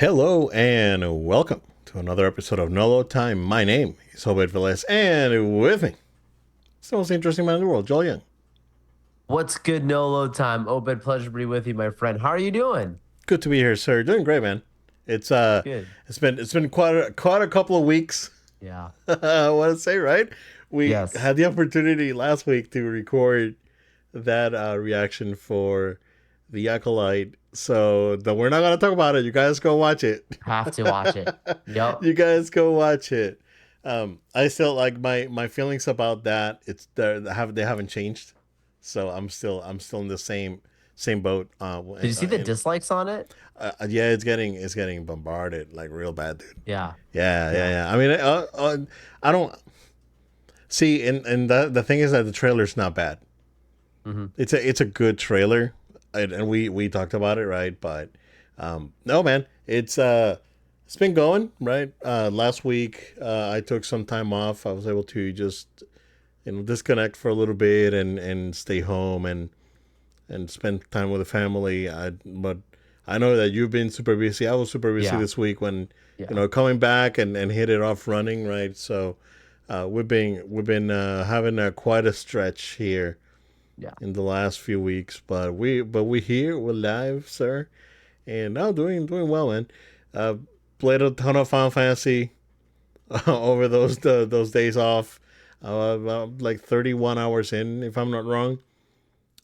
Hello and welcome to another episode of No Load Time. My name is Obed Velez, and with me, it's the most interesting man in the world, Joel Young. What's good, no load time? Obed, pleasure to be with you, my friend. How are you doing? Good to be here, sir. Doing great, man. It's Good. it's been quite a couple of weeks. Yeah. I want to say, right? We Yes. had the opportunity last week to record that reaction for the Acolyte, so we're not gonna talk about it. You guys go watch it. Have to watch it. Yep. You guys go watch it. I still like my feelings about that. They haven't changed, so I'm still in the same boat. Did you see the dislikes on it? Yeah, it's getting bombarded like real bad, dude. Yeah. Yeah, yeah, Yeah. yeah. I mean, I don't see, and the thing is that the trailer's not bad. hmm It's a good trailer, and we talked about it, right? But no, man, it's been going right. Last week, I took some time off. I was able to just disconnect for a little bit and stay home and spend time with the family. But I know that you've been super busy. I was super busy Yeah. this week when Yeah. coming back and hit it off running, right? So we've been having quite a stretch here Yeah. in the last few weeks, but we here, we're live, sir, and now doing well, man. Uh, Played a ton of Final Fantasy over those days off. About like 31 hours in, if I'm not wrong.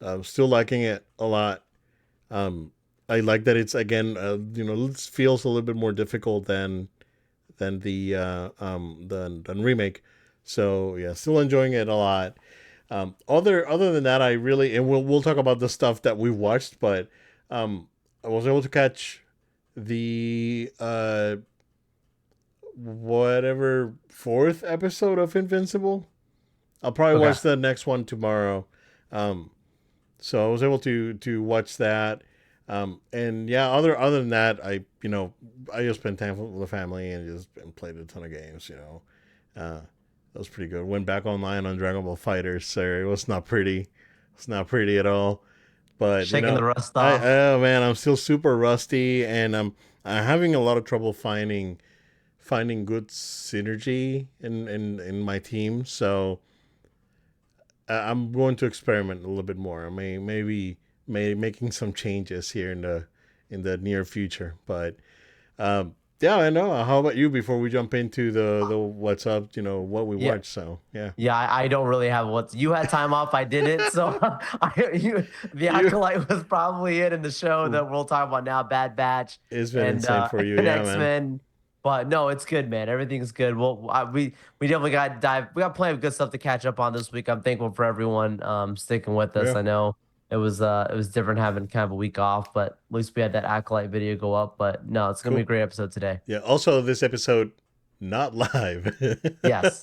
I'm still liking it a lot. Um, I like that it's again, it feels a little bit more difficult than the remake. So yeah, still enjoying it a lot. Other than that, I really and we'll talk about the stuff that we watched, but I was able to catch the whatever fourth episode of Invincible. I'll probably Okay. watch the next one tomorrow. Um, so I was able to watch that. And yeah, other than that, I just spent time with the family and just played a ton of games. That was pretty good. Went back online on Dragon Ball Fighters, so it was not pretty. It's not pretty at all. But Shaking the rust I off. oh man, I'm still super rusty, and I'm having a lot of trouble finding good synergy in my team. So I'm going to experiment a little bit more. I maybe making some changes here in the near future. But yeah, I know. How about you? Before we jump into the what's up, what we Yeah. watched. So yeah, Yeah, I don't really have what's you had time off. I didn't. So the you. acolyte was probably it in the show that we'll talk about now, Bad Batch It's been and insane for you, and yeah, man. X-Men. But no, it's good, man. Everything's good. Well, we definitely got to dive. We got plenty of good stuff to catch up on this week. I'm thankful for everyone sticking with us. Yeah, I know it was different having kind of a week off, but at least we had that acolyte video go up. But no, it's gonna be a cool. great episode today. Yeah. Also, this episode not live. Yes,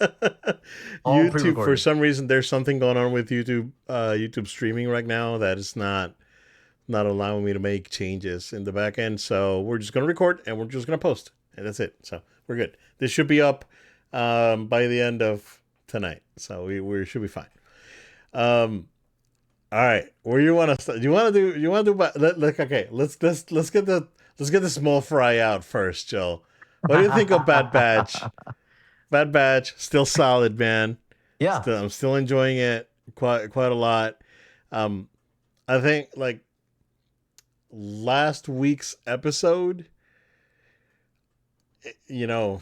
all YouTube, for pre-recorded. some reason, there's something going on with YouTube streaming right now that is not allowing me to make changes in the back end. So we're just gonna record and we're just gonna post, and that's it. So we're good. This should be up by the end of tonight. So we should be fine. Um, all right. Where you want to start? Do you want to do? You want to do? Okay. Let's get the small fry out first, Joe. What do you think of Bad Batch? Bad Batch, still solid, man. Yeah. I'm still enjoying it quite a lot. Um, I think like last week's episode, you know,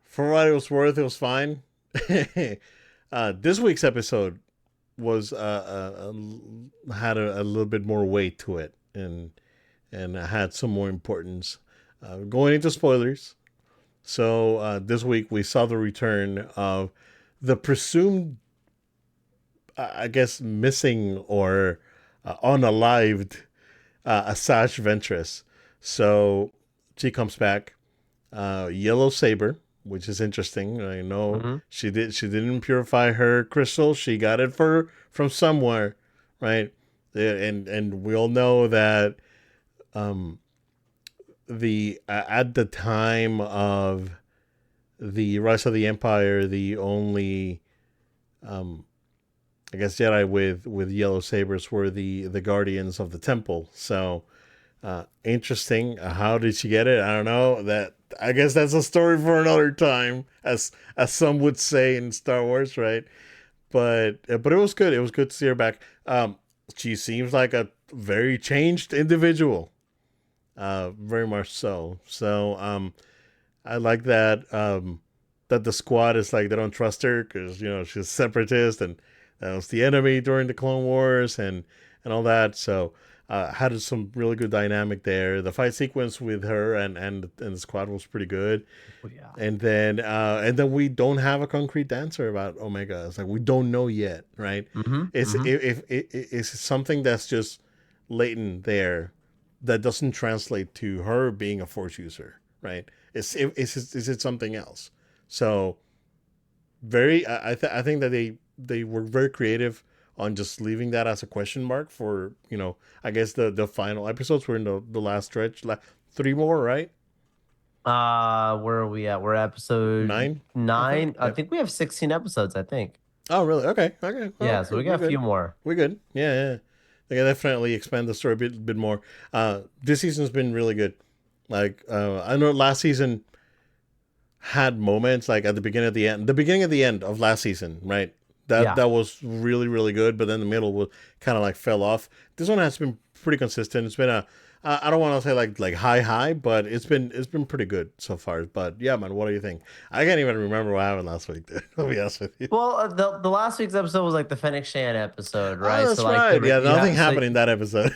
for what it was worth, it was fine. This week's episode was had a little bit more weight to it and had some more importance. Going into spoilers, so this week we saw the return of the presumed, I guess, missing or unalived Asajj Ventress. So she comes back, Yellow Saber, which is interesting. I know hmm she didn't purify her crystal. She got it from somewhere, right? And we all know that um, the at the time of the rise of the Empire, the only um, I guess Jedi with yellow sabers were the guardians of the temple. So Interesting. How did she get it? I don't know. That I guess that's a story for another time, as some would say in Star Wars, right? But it was good. It was good to see her back. She seems like a very changed individual. Very much so. So I like that. That the squad is like they don't trust her because she's a separatist and that was the enemy during the Clone Wars and all that. So had some really good dynamic there. The fight sequence with her and the squad was pretty good. Oh, yeah. And then we don't have a concrete answer about Omega. It's like we don't know yet, right? Mm-hmm. It's Mm-hmm. if it's something that's just latent there that doesn't translate to her being a Force user, right? Is it something else? So I think that they were very creative on just leaving that as a question mark for I guess the final episodes. We're in the last stretch, three more, right? Where are we at? We're episode Nine, I think. 9. I Yep. think we have 16 episodes, I think. Oh, really? Okay. Okay. Well, Yeah, so we we're got a few good. more. We're good. Yeah, yeah. They can definitely expand the story a bit more. This season's been really good. Like, I know last season had moments like at the beginning of the end of last season, right? That Yeah. that was really really good, but then the middle was kind of like fell off. This one has been pretty consistent. It's been I don't want to say like high, but it's been pretty good so far. But yeah, man, what do you think? I can't even remember what happened last week. Dude. I'll be honest with you. Well, the last week's episode was like the Fennec Shan episode, Oh, right? So that's like right. Yeah, you nothing have so happened in that episode.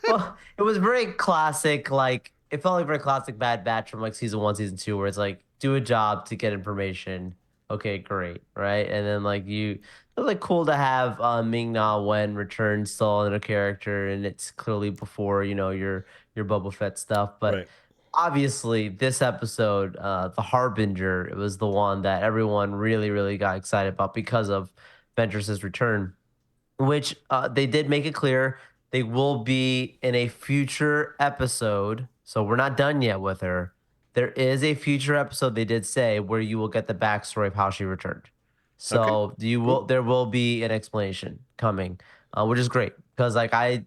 well, it was very classic. Like it felt like very classic Bad Batch from like season 1, season 2, where it's like do a job to get information. Okay, great, right? And then like it was like cool to have Ming Na Wen return still in a character, and it's clearly before your Boba Fett stuff. But Right. obviously, this episode, the Harbinger, it was the one that everyone really, really got excited about because of Ventress's return, which they did make it clear they will be in a future episode. So we're not done yet with her. There is a future episode they did say where you will get the backstory of how she returned. Okay. So you will Cool. there will be an explanation coming, which is great because like I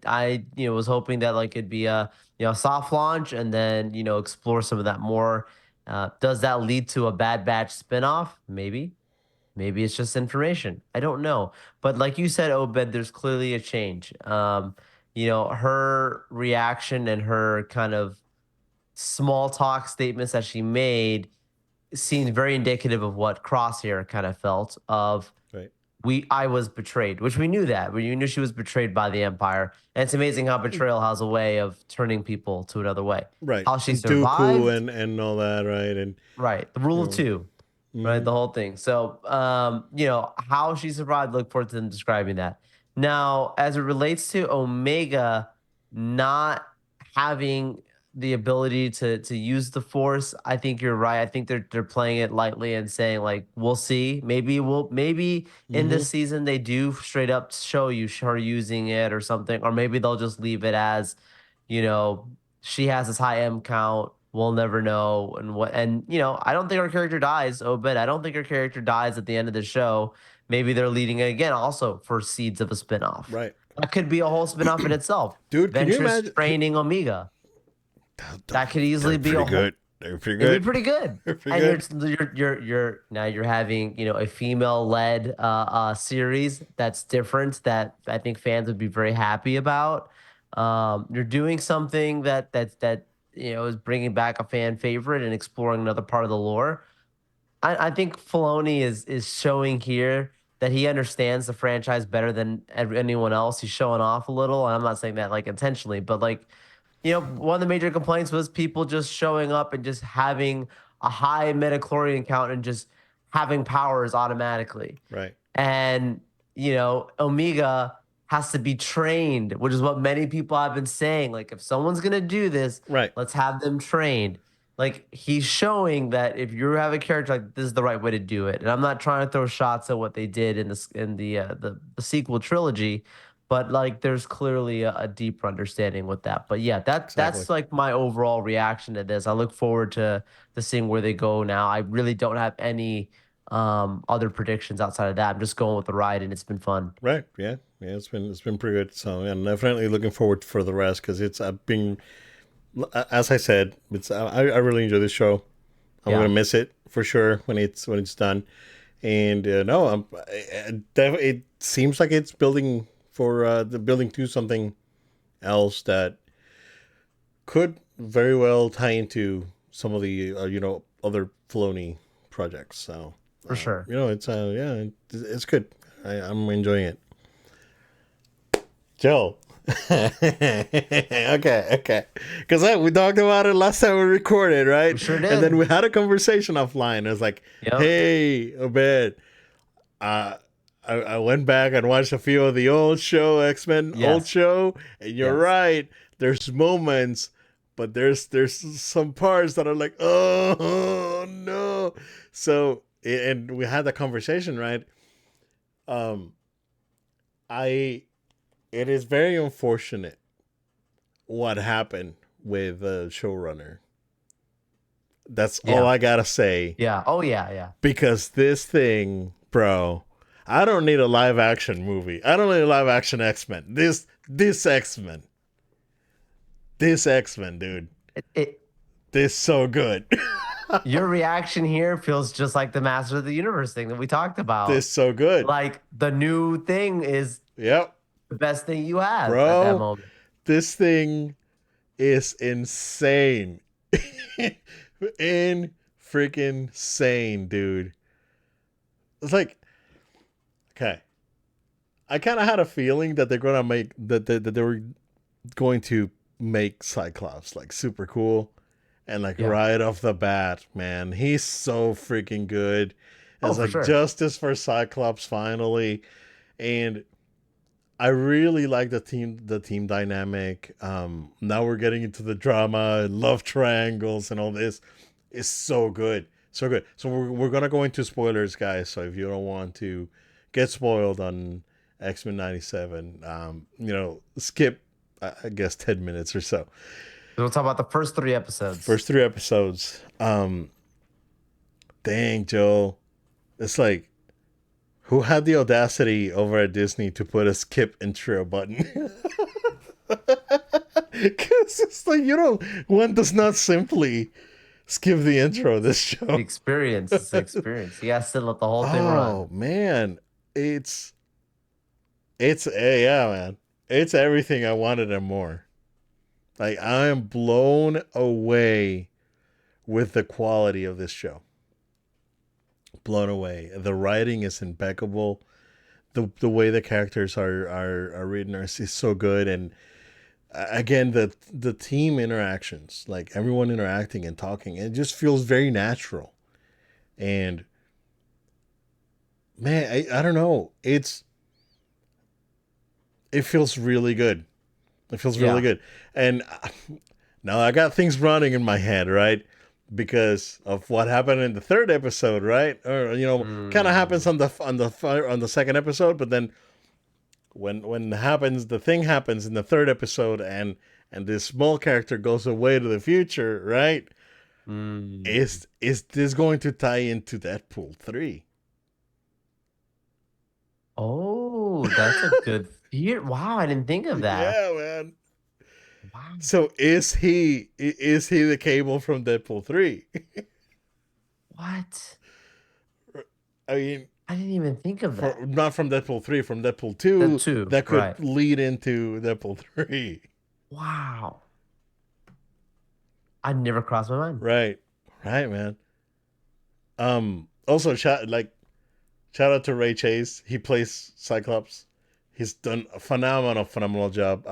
was hoping that like it'd be a soft launch and then explore some of that more. Does that lead to a Bad Batch spinoff? Maybe. Maybe it's just information. I don't know. But like you said, Obed, there's clearly a change. Her reaction and her kind of small talk statements that she made seemed very indicative of what Crosshair kind of felt of Right. I was betrayed, which we knew that. We knew she was betrayed by the Empire. And it's amazing how betrayal has a way of turning people to another way. Right. How she And Dooku survived, and all that, right? And right. The rule you of know. two, right? Mm-hmm. The whole thing. So, how she survived, look forward to them describing that. Now, as it relates to Omega not having the ability to use the Force, I think you're right. I think they're playing it lightly and saying like, we'll see. Maybe in Mm-hmm. this season they do straight up show you her using it or something, or maybe they'll just leave it as, you know, she has this high M count. We'll never know. And I don't think our character dies, Obed. I don't think our character dies at the end of the show. Maybe they're leading it again also for seeds of a spinoff. Right. That could be a whole spinoff in itself. Dude, can you Ventress imagine? training Omega. That could They're easily be a pretty whole good. They're pretty it'd be good. pretty good. They're pretty And good. you're now you're having, a female led series that's different that I think fans would be very happy about. You're doing something that is bringing back a fan favorite and exploring another part of the lore. I think Filoni is showing here that he understands the franchise better than anyone else. He's showing off a little, and I'm not saying that like intentionally, but like, one of the major complaints was people just showing up and just having a high metachlorian count and just having powers automatically. Right. And, Omega has to be trained, which is what many people have been saying. Like, if someone's going to do this, Right. let's have them trained. Like, he's showing that if you have a character, like, this is the right way to do it. And I'm not trying to throw shots at what they did in the sequel trilogy, but like, there's clearly a deeper understanding with that. But yeah, Exactly. that's like my overall reaction to this. I look forward to seeing where they go now. I really don't have any other predictions outside of that. I'm just going with the ride, and it's been fun. Right. Yeah. Yeah. It's been pretty good. So, and definitely looking forward for the rest because it's been as I said, it's I really enjoy this show. I'm Yeah, gonna miss it for sure when it's done. And no, it seems like it's building for the building to something else that could very well tie into some of the other Filoni projects. So for sure. it's yeah, it's good. I'm enjoying it. Joe. Okay. Because we talked about it last time we recorded, We right? sure And then did. we had a conversation offline. I was like, Yep. "Hey, Obed, uh, I went back and watched a few of the old show, X Men old Yes. show, and you're Yes. right. There's moments, but there's some parts that are like, oh no. So and we had the conversation, right? Um, I it is very unfortunate what happened with the showrunner. That's all Yeah. I gotta say Yeah. Oh yeah. Yeah. because this thing, bro, I don't need a live action movie. I don't need a live action X Men. This X Men, this X Men, dude, It this so good. your reaction here feels just like the Master of the Universe thing that we talked This about. so good. Like the new thing is Yep, the best thing you have at that bro, moment. this thing is insane. In freaking sane, dude. It's like okay. I kind of had a feeling that they're gonna make that they were going to make Cyclops like super cool, and like Yeah. right off the bat, man, he's so freaking good. Oh, It's for like sure. justice for Cyclops finally, and I really like the team dynamic. Now we're getting into the drama and love triangles and all this. It's so good, so good. So we're gonna go into spoilers, guys. So if you don't want to get spoiled on X Men '97, skip I guess 10 minutes or so. We'll talk about the first three episodes. First three episodes. Dang, Joe, it's like who had the audacity over at Disney to put a skip intro button? Because it's like one does not simply skip the intro of this The show. experience is the experience. You gotta still let the whole thing run. Oh man, it's yeah, man, it's everything I wanted and more. Like I am blown away with the quality of this show. Blown away. The writing is impeccable. The way the characters are written is so good, and again the team interactions, like everyone interacting and talking, it just feels very natural. And man, I don't know, it feels really good. It feels really Yeah. good. And now I got things running in my head, right? Because of what happened in the third episode, right? Or kind of happens Mm. on the second episode, but then when happens the thing happens in the third episode, and this small character goes away to the future, right? Mm. Is this going to tie into Deadpool 3? Oh, that's a good fear. Wow, I didn't think of that. Yeah, man. Wow. So is he the Cable from Deadpool 3? What? I mean, I didn't even think of that. not from Deadpool 3, from Deadpool The 2 two, that could right. lead into Deadpool 3. Wow. I never crossed my mind. Right. Right, man. Also shout out to Ray Chase. He plays Cyclops. He's done a phenomenal job.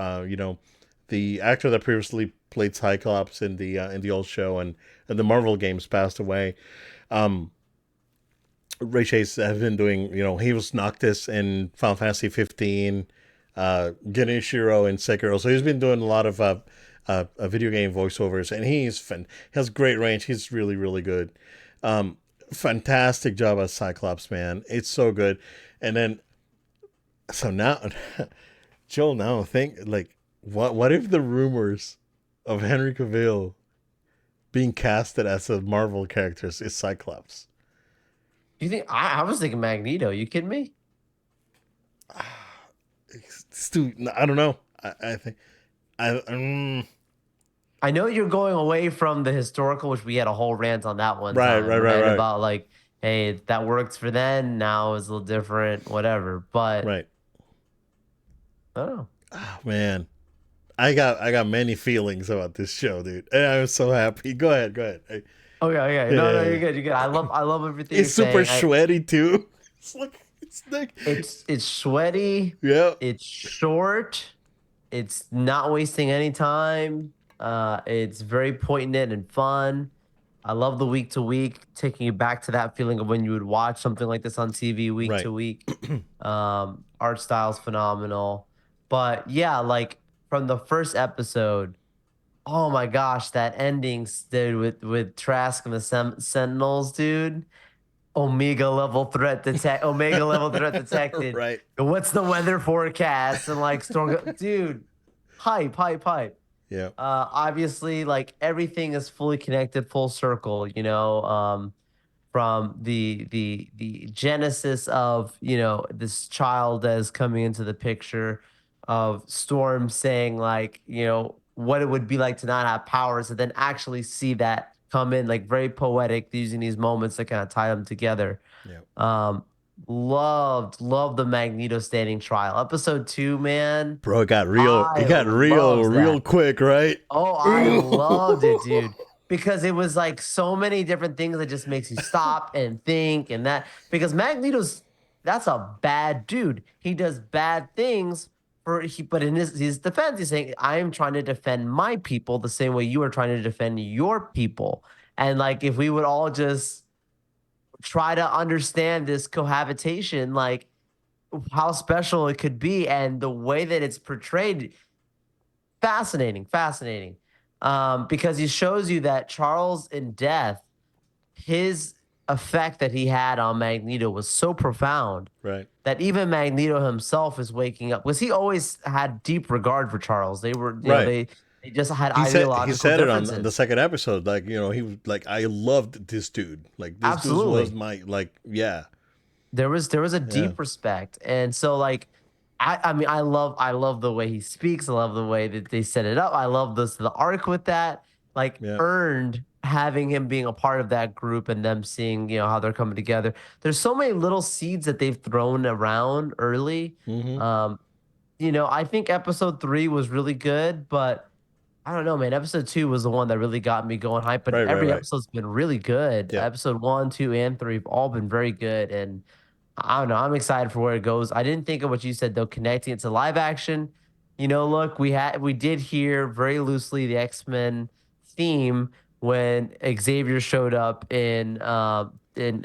The actor that previously played Cyclops in the old show and the Marvel games passed away. Um, Ray Chase has been doing, he was Noctis in Final Fantasy 15, Genichiro in Sekiro. So he's been doing a lot of video game voiceovers, and he has great range. He's really really good. Um, Fantastic job as Cyclops, man. It's so good. And then so now, Joel, now think like what if the rumors of Henry Cavill being casted as a Marvel character is Cyclops? You think I was thinking Magneto? You kidding me? Stu, I don't know. I think I I know you're going away from the historical, which we had a whole rant on that one Right, right, time, right, right? right, About like, hey, that worked for then, now is a little different, whatever. But right. I don't know. Oh man, I got many feelings about this show, dude, and I'm so happy. Go ahead, go ahead. Okay, okay. Yeah, No, yeah, no, you're yeah. good. You're good. I love everything you're It's super saying. sweaty too. It's like It's sweaty, yeah, it's short, it's not wasting any time. It's very poignant and fun. I love the week to week, taking you back to that feeling of when you would watch something like this on TV week right, to week. Art style's phenomenal. But yeah, like from the first episode, oh my gosh, that endings, dude, with Trask and the Sentinels, dude. Omega level threat detected. right. What's the weather forecast? And like dude, hype, hype, hype. Yeah, Obviously, like everything is fully connected, full circle, from the genesis of, this child that is coming into the picture, of Storm saying like, what it would be like to not have powers, and then actually see that come in, like very poetic, using these moments to kind of tie them together. yeah. um loved the Magneto standing trial. Episode 2, man. Bro, it got real. It I got real, loves real that. quick, right? Oh, I loved it, dude. Because it was like so many different things that just makes you stop and think, and that, because Magneto's, that's a bad dude. He does bad things but in his defense, he's saying, I am trying to defend my people the same way you are trying to defend your people. And like if we would all just try to understand this cohabitation, like how special it could be, and the way that it's portrayed, fascinating, fascinating. Because he shows you that Charles in death, his effect that he had on Magneto was so profound Right, that even Magneto himself is waking up, because he always had deep regard for Charles. They were, right. they just had He ideological said it on the differences. second episode. Like he was like, I loved this dude. Like this dude was Absolutely. my like yeah, There was a yeah, deep respect. And so like I mean I love the way he speaks. I love the way that they set it up. I love the arc with that. Like yeah. earned having him being a part of that group, and them seeing, how they're coming together. There's so many little seeds that they've thrown around early. Mm-hmm. Um, I think episode 3 was really good, but I don't know, man. Episode 2 was the one that really got me going hype, but Right, right, every right. episode's been really good. Yeah, Episode 1, 2, and 3 have all been very good. And I don't know. I'm excited for where it goes. I didn't think of what you said though, connecting it to live action. Look, we did hear very loosely the X-Men theme when Xavier showed up in gosh, I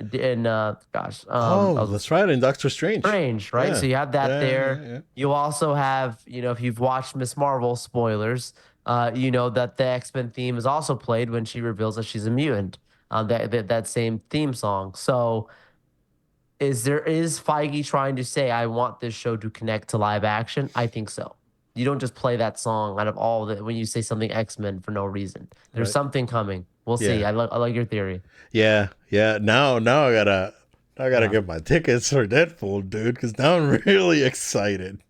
oh, was that's right. In Doctor Strange. Strange, right? Yeah, So you have that yeah, yeah, there. yeah. You also have, if you've watched Miss Marvel, spoilers, you know that the X-Men theme is also played when she reveals that she's a mutant. That same theme song. So is Feige trying to say, I want this show to connect to live action? I think so. You don't just play that song out of all the when you say something X-Men for no reason. There's Right. something coming. We'll see. Yeah, I like your theory. yeah, yeah. Now I gotta Yeah. get my tickets for Deadpool, dude. Because now I'm really excited.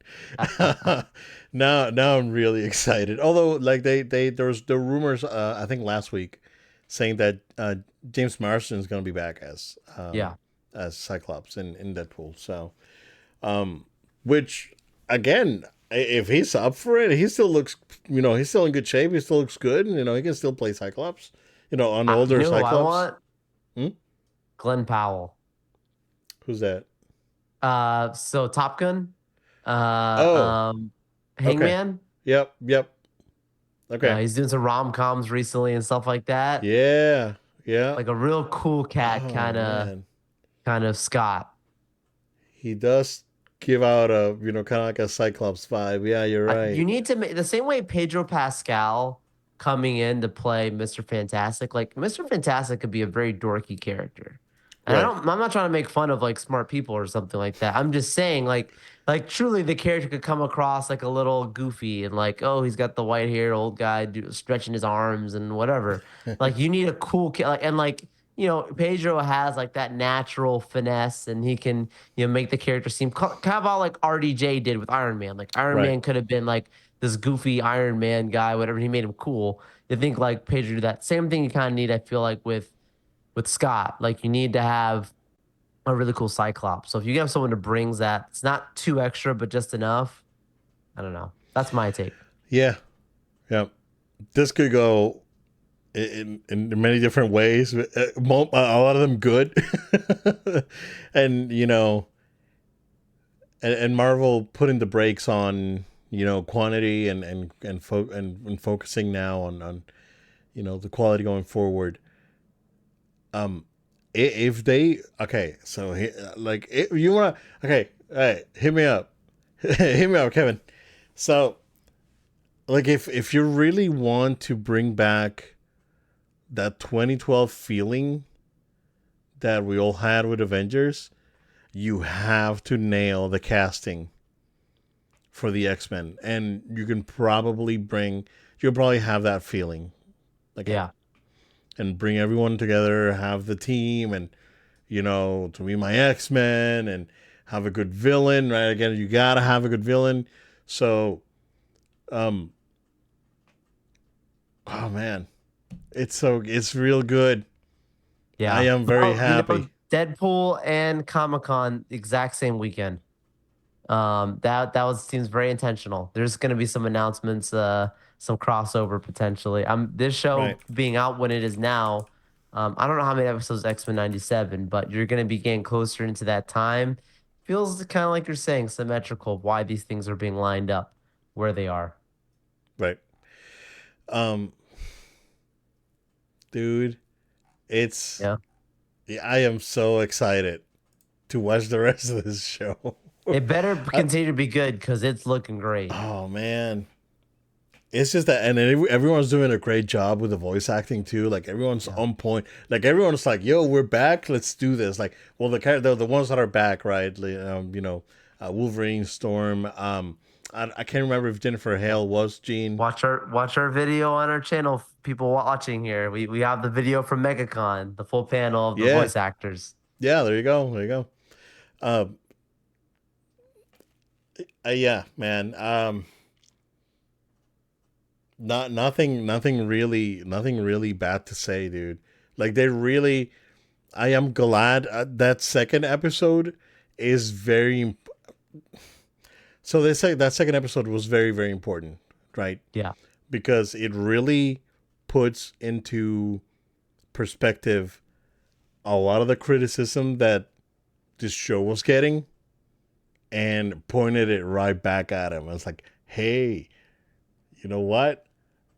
Now I'm really excited. Although, like there was the rumors. I think last week, saying that James Marsden is gonna be back Yeah. as Cyclops in Deadpool. So, which again, if he's up for it, he still looks, he's still in good shape. He still looks good. He can still play Cyclops. An You older know who I Cyclops. want? Hmm? Glenn Powell. Who's that? So Top Gun, uh, Oh, um, okay. Hangman. Yep, yep. Okay. He's doing some rom coms recently and stuff like that. Yeah, yeah. Like a real cool cat, Oh kind man, of Scott. he does give out a kind of like a Cyclops vibe. Yeah, you're You right. need to make the same way Pedro Pascal coming in to play Mr. Fantastic. Like Mr. Fantastic could be a very dorky character. And Right. I'm not trying to make fun of like smart people or something like that. I'm just saying like truly the character could come across like a little goofy, and like, oh, he's got the white hair old guy stretching his arms and whatever. Like you need a cool kid, like, and like, Pedro has like that natural finesse, and he can, make the character seem kind of how like RDJ did with Iron Man. Like Iron Right. Man could have been like this goofy Iron Man guy, whatever. He made him cool. I think like Pedro do that. Same thing you kind of need, I feel like, with Scott. Like you need to have a really cool Cyclops. So if you have someone who brings that, it's not too extra, but just enough. I don't know. That's my take. Yeah, yeah. This could go in many different ways. A lot of them good, and and Marvel putting the brakes on quantity and focusing now on the quality going forward. Um, if they okay, so like if you wanna okay, all right, hit me up, hit me up, Kevin. So like if you really want to bring back that 2012 feeling that we all had with Avengers, you have to nail the casting for the X-Men, and you'll probably have that feeling again, Yeah. and bring everyone together, have the team, and to be my X-Men, and have a good villain, right? Again, you gotta have a good villain. So, um, oh man, it's real good. I Yeah. am very Well, happy. Deadpool and Comic-Con exact same weekend. That was seems very intentional. There's going to be some announcements, some crossover potentially. This show Right, being out when it is now. I don't know how many episodes X-Men 97, but you're going to be getting closer into that time. Feels kind of like you're saying symmetrical of why these things are being lined up where they are. right. Um, dude, it's Yeah. I am so excited to watch the rest of this show. It better I, continue to be good because it's looking great. oh man, it's just that, and everyone's doing a great job with the voice acting too. Like everyone's Yeah. on point. Like everyone's like, "Yo, we're back. Let's do this." Like, well, the ones that are back, right? Like, Wolverine, Storm. I can't remember if Jennifer Yeah. Hale was Jean. Watch our video on our channel, people watching here. We have the video from MegaCon, the full panel of the Yeah, voice actors. yeah. There you go. There you go. Uh, yeah, man. Nothing really bad to say, dude. Like they really, I am glad that second episode is very. So they say that second episode was very very important, right? Yeah. Because it really puts into perspective a lot of the criticism that this show was getting, and pointed it right back at him. It's like, hey, you know what?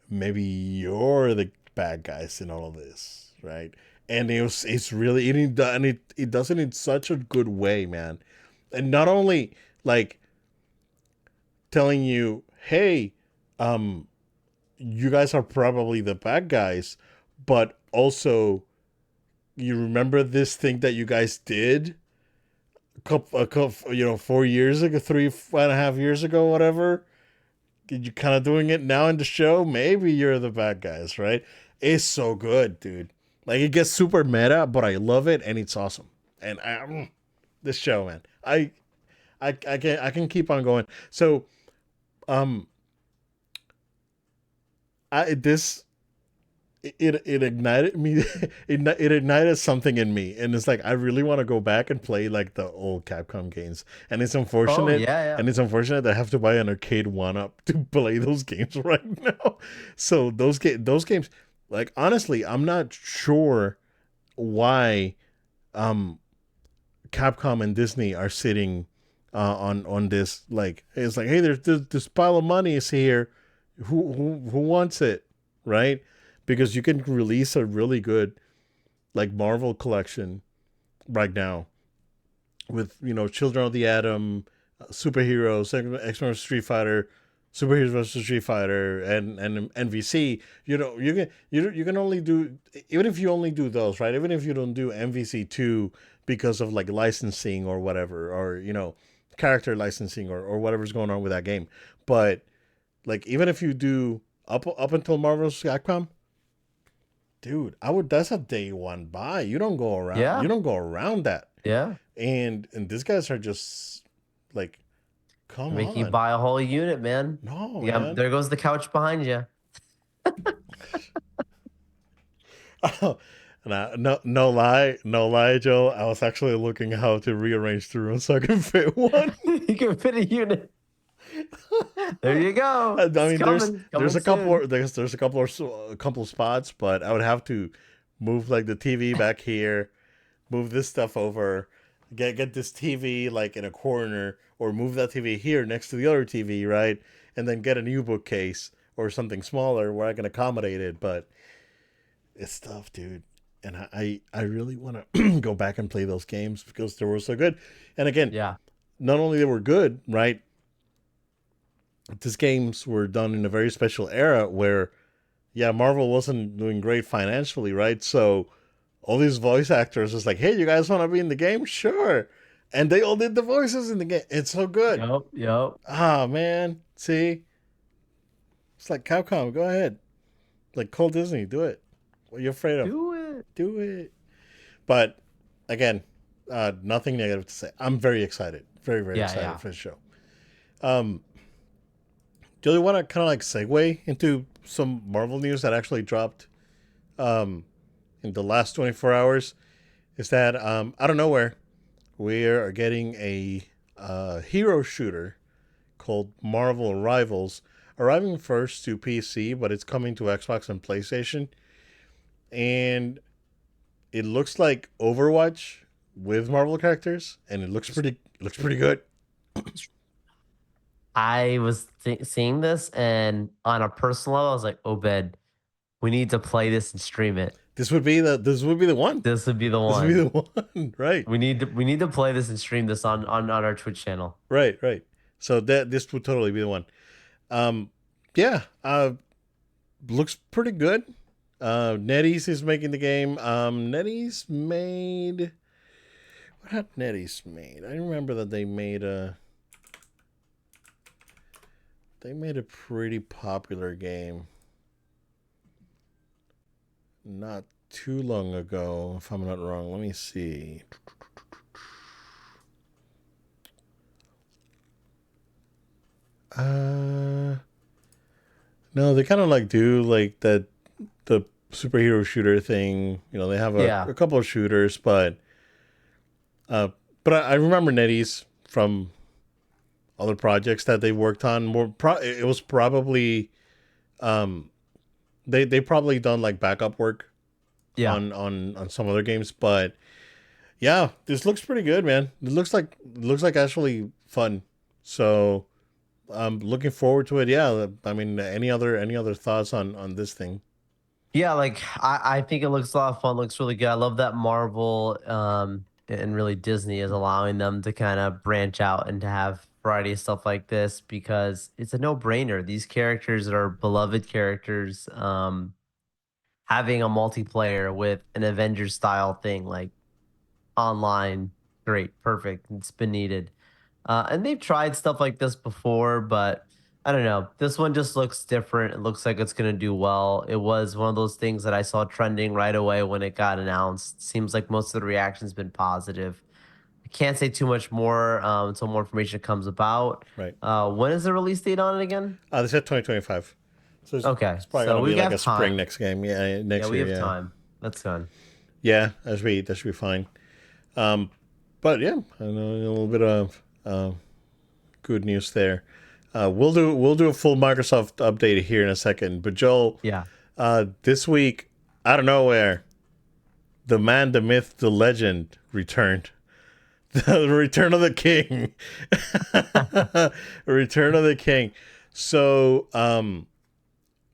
Maybe you're the bad guys in all of this, right? And it's really it does it in such a good way, man. And not only like telling you, hey, um, you guys are probably the bad guys, but also you remember this thing that you guys did a couple 4 years ago, 3.5 years ago, whatever. You kind of doing it now in the show. Maybe you're the bad guys, right? It's so good, dude. Like it gets super meta, but I love it and it's awesome. And this show, man, I can keep on going. So um, I this it ignited me. It ignited something in me, and it's like I really want to go back and play like the old Capcom games. And Oh yeah, yeah. it's unfortunate that I have to buy an arcade one up to play those games right now. So those games, like honestly, I'm not sure why um Capcom and Disney are sitting on this. Like it's like, hey, there's this pile of money is here. Who wants it, right? Because you can release a really good like Marvel collection right now with Children of the Atom, superheroes, X Men Street Fighter, superheroes versus Street Fighter, and MVC. You can only do, even if you only do those, right? Even if you don't do MVC 2 because of like licensing or whatever, or character licensing or whatever's going on with that game. But like even if you do up until Marvel's Capcom, dude, I would. That's a day one buy. You don't go around. You Yeah. don't go around that. Yeah. And these guys are just like, come Make you on, buy a whole unit, man. no Yeah, man. there goes the couch behind you. Oh, no lie, Joe. I was actually looking how to rearrange the room so I can fit one. You can fit a unit. There you I go. It's mean, coming, there's coming a couple soon. of, there's a couple of spots, but I would have to move like the TV back here, move this stuff over, get this TV like in a corner, or move that TV here next to the other TV, right? And then get a new bookcase or something smaller where I can accommodate it. But it's tough, dude. And I really want to go back and play those games because they were so good. And again, Yeah. not only they were good, right? These games were done in a very special era where, yeah, Marvel wasn't doing great financially, right? So all these voice actors was like, hey, you guys want to be in the game? Sure. And they all did the voices in the game. It's so good. Yep. Yep. Ah, man. See? It's like Capcom. Go ahead. Like Cold Disney. Do it. What are you afraid of? Do it. Do it. But again, nothing negative to say. I'm very excited. Very, very Yeah. excited Yeah. for the show. Um, do you want to kind of like segue into some Marvel news that actually dropped um, in the last 24 hours? Is that out of nowhere, we are getting a hero shooter called Marvel Rivals, arriving first to PC, but it's coming to Xbox and PlayStation. And it looks like Overwatch with Marvel characters, and it looks pretty good. I was seeing this, and on a personal level, I was like, Obed, we need to play this and stream it. This would be the one. This would be the This would be one. the one. Right. We need to play this and stream this on our Twitch channel. Right, right. So that this would totally be the one. Um yeah, looks pretty good. NetEase is making the game. NetEase made what had NetEase made? I remember that they made a pretty popular game not too long ago, if I'm not wrong. Let me see. Uh no, they kind of like do like the superhero shooter thing. You know, they have Yeah. a couple of shooters, uh, but I remember NetEase from other projects that they worked on. It was probably um, they probably done like backup work Yeah. on some other games, but yeah, this looks pretty good, man. It looks like actually fun. So I'm looking forward to it. Yeah, I mean, any other thoughts on this thing? Yeah, like I think it looks a lot of fun, looks really good. I love that Marvel and really Disney is allowing them to kind of branch out and to have variety of stuff like this because it's a no-brainer. These characters are beloved characters. Having a multiplayer with an Avengers style thing like online, great, perfect. It's been needed. And they've tried stuff like this before, but I don't know. This one just looks different. It looks like it's going to do well. It was one of those things that I saw trending right away when it got announced. Seems like most of the reaction's been positive. I can't say too much more until more information comes about. Right. When is the release date on it again? They said 2025. So Okay, it's probably so gonna we be like have a spring time. next game. Yeah, Yeah, next we year. have Yeah, time. That's fun. yeah. That should be fine. Um, but yeah, I know a little bit of good news there. We'll do a full Microsoft update here in a second. But Joel, Yeah. this week out of nowhere, the man, the myth, the legend returned. The Return of the King. Return of the King. So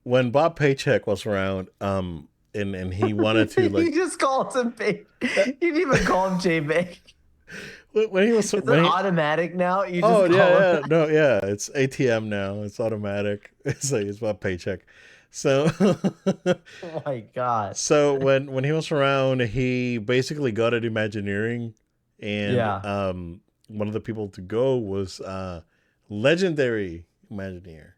when Bob Paycheck was around, and he wanted to You like just called him big. You didn't even call him J Big. when he was Is it when he automatic now? You oh just yeah call him yeah that? no yeah it's ATM now, it's automatic. It's like it's Bob Paycheck. So Oh my god. so when he was around, he basically got at Imagineering, and Yeah. one of the people to go was legendary Imagineer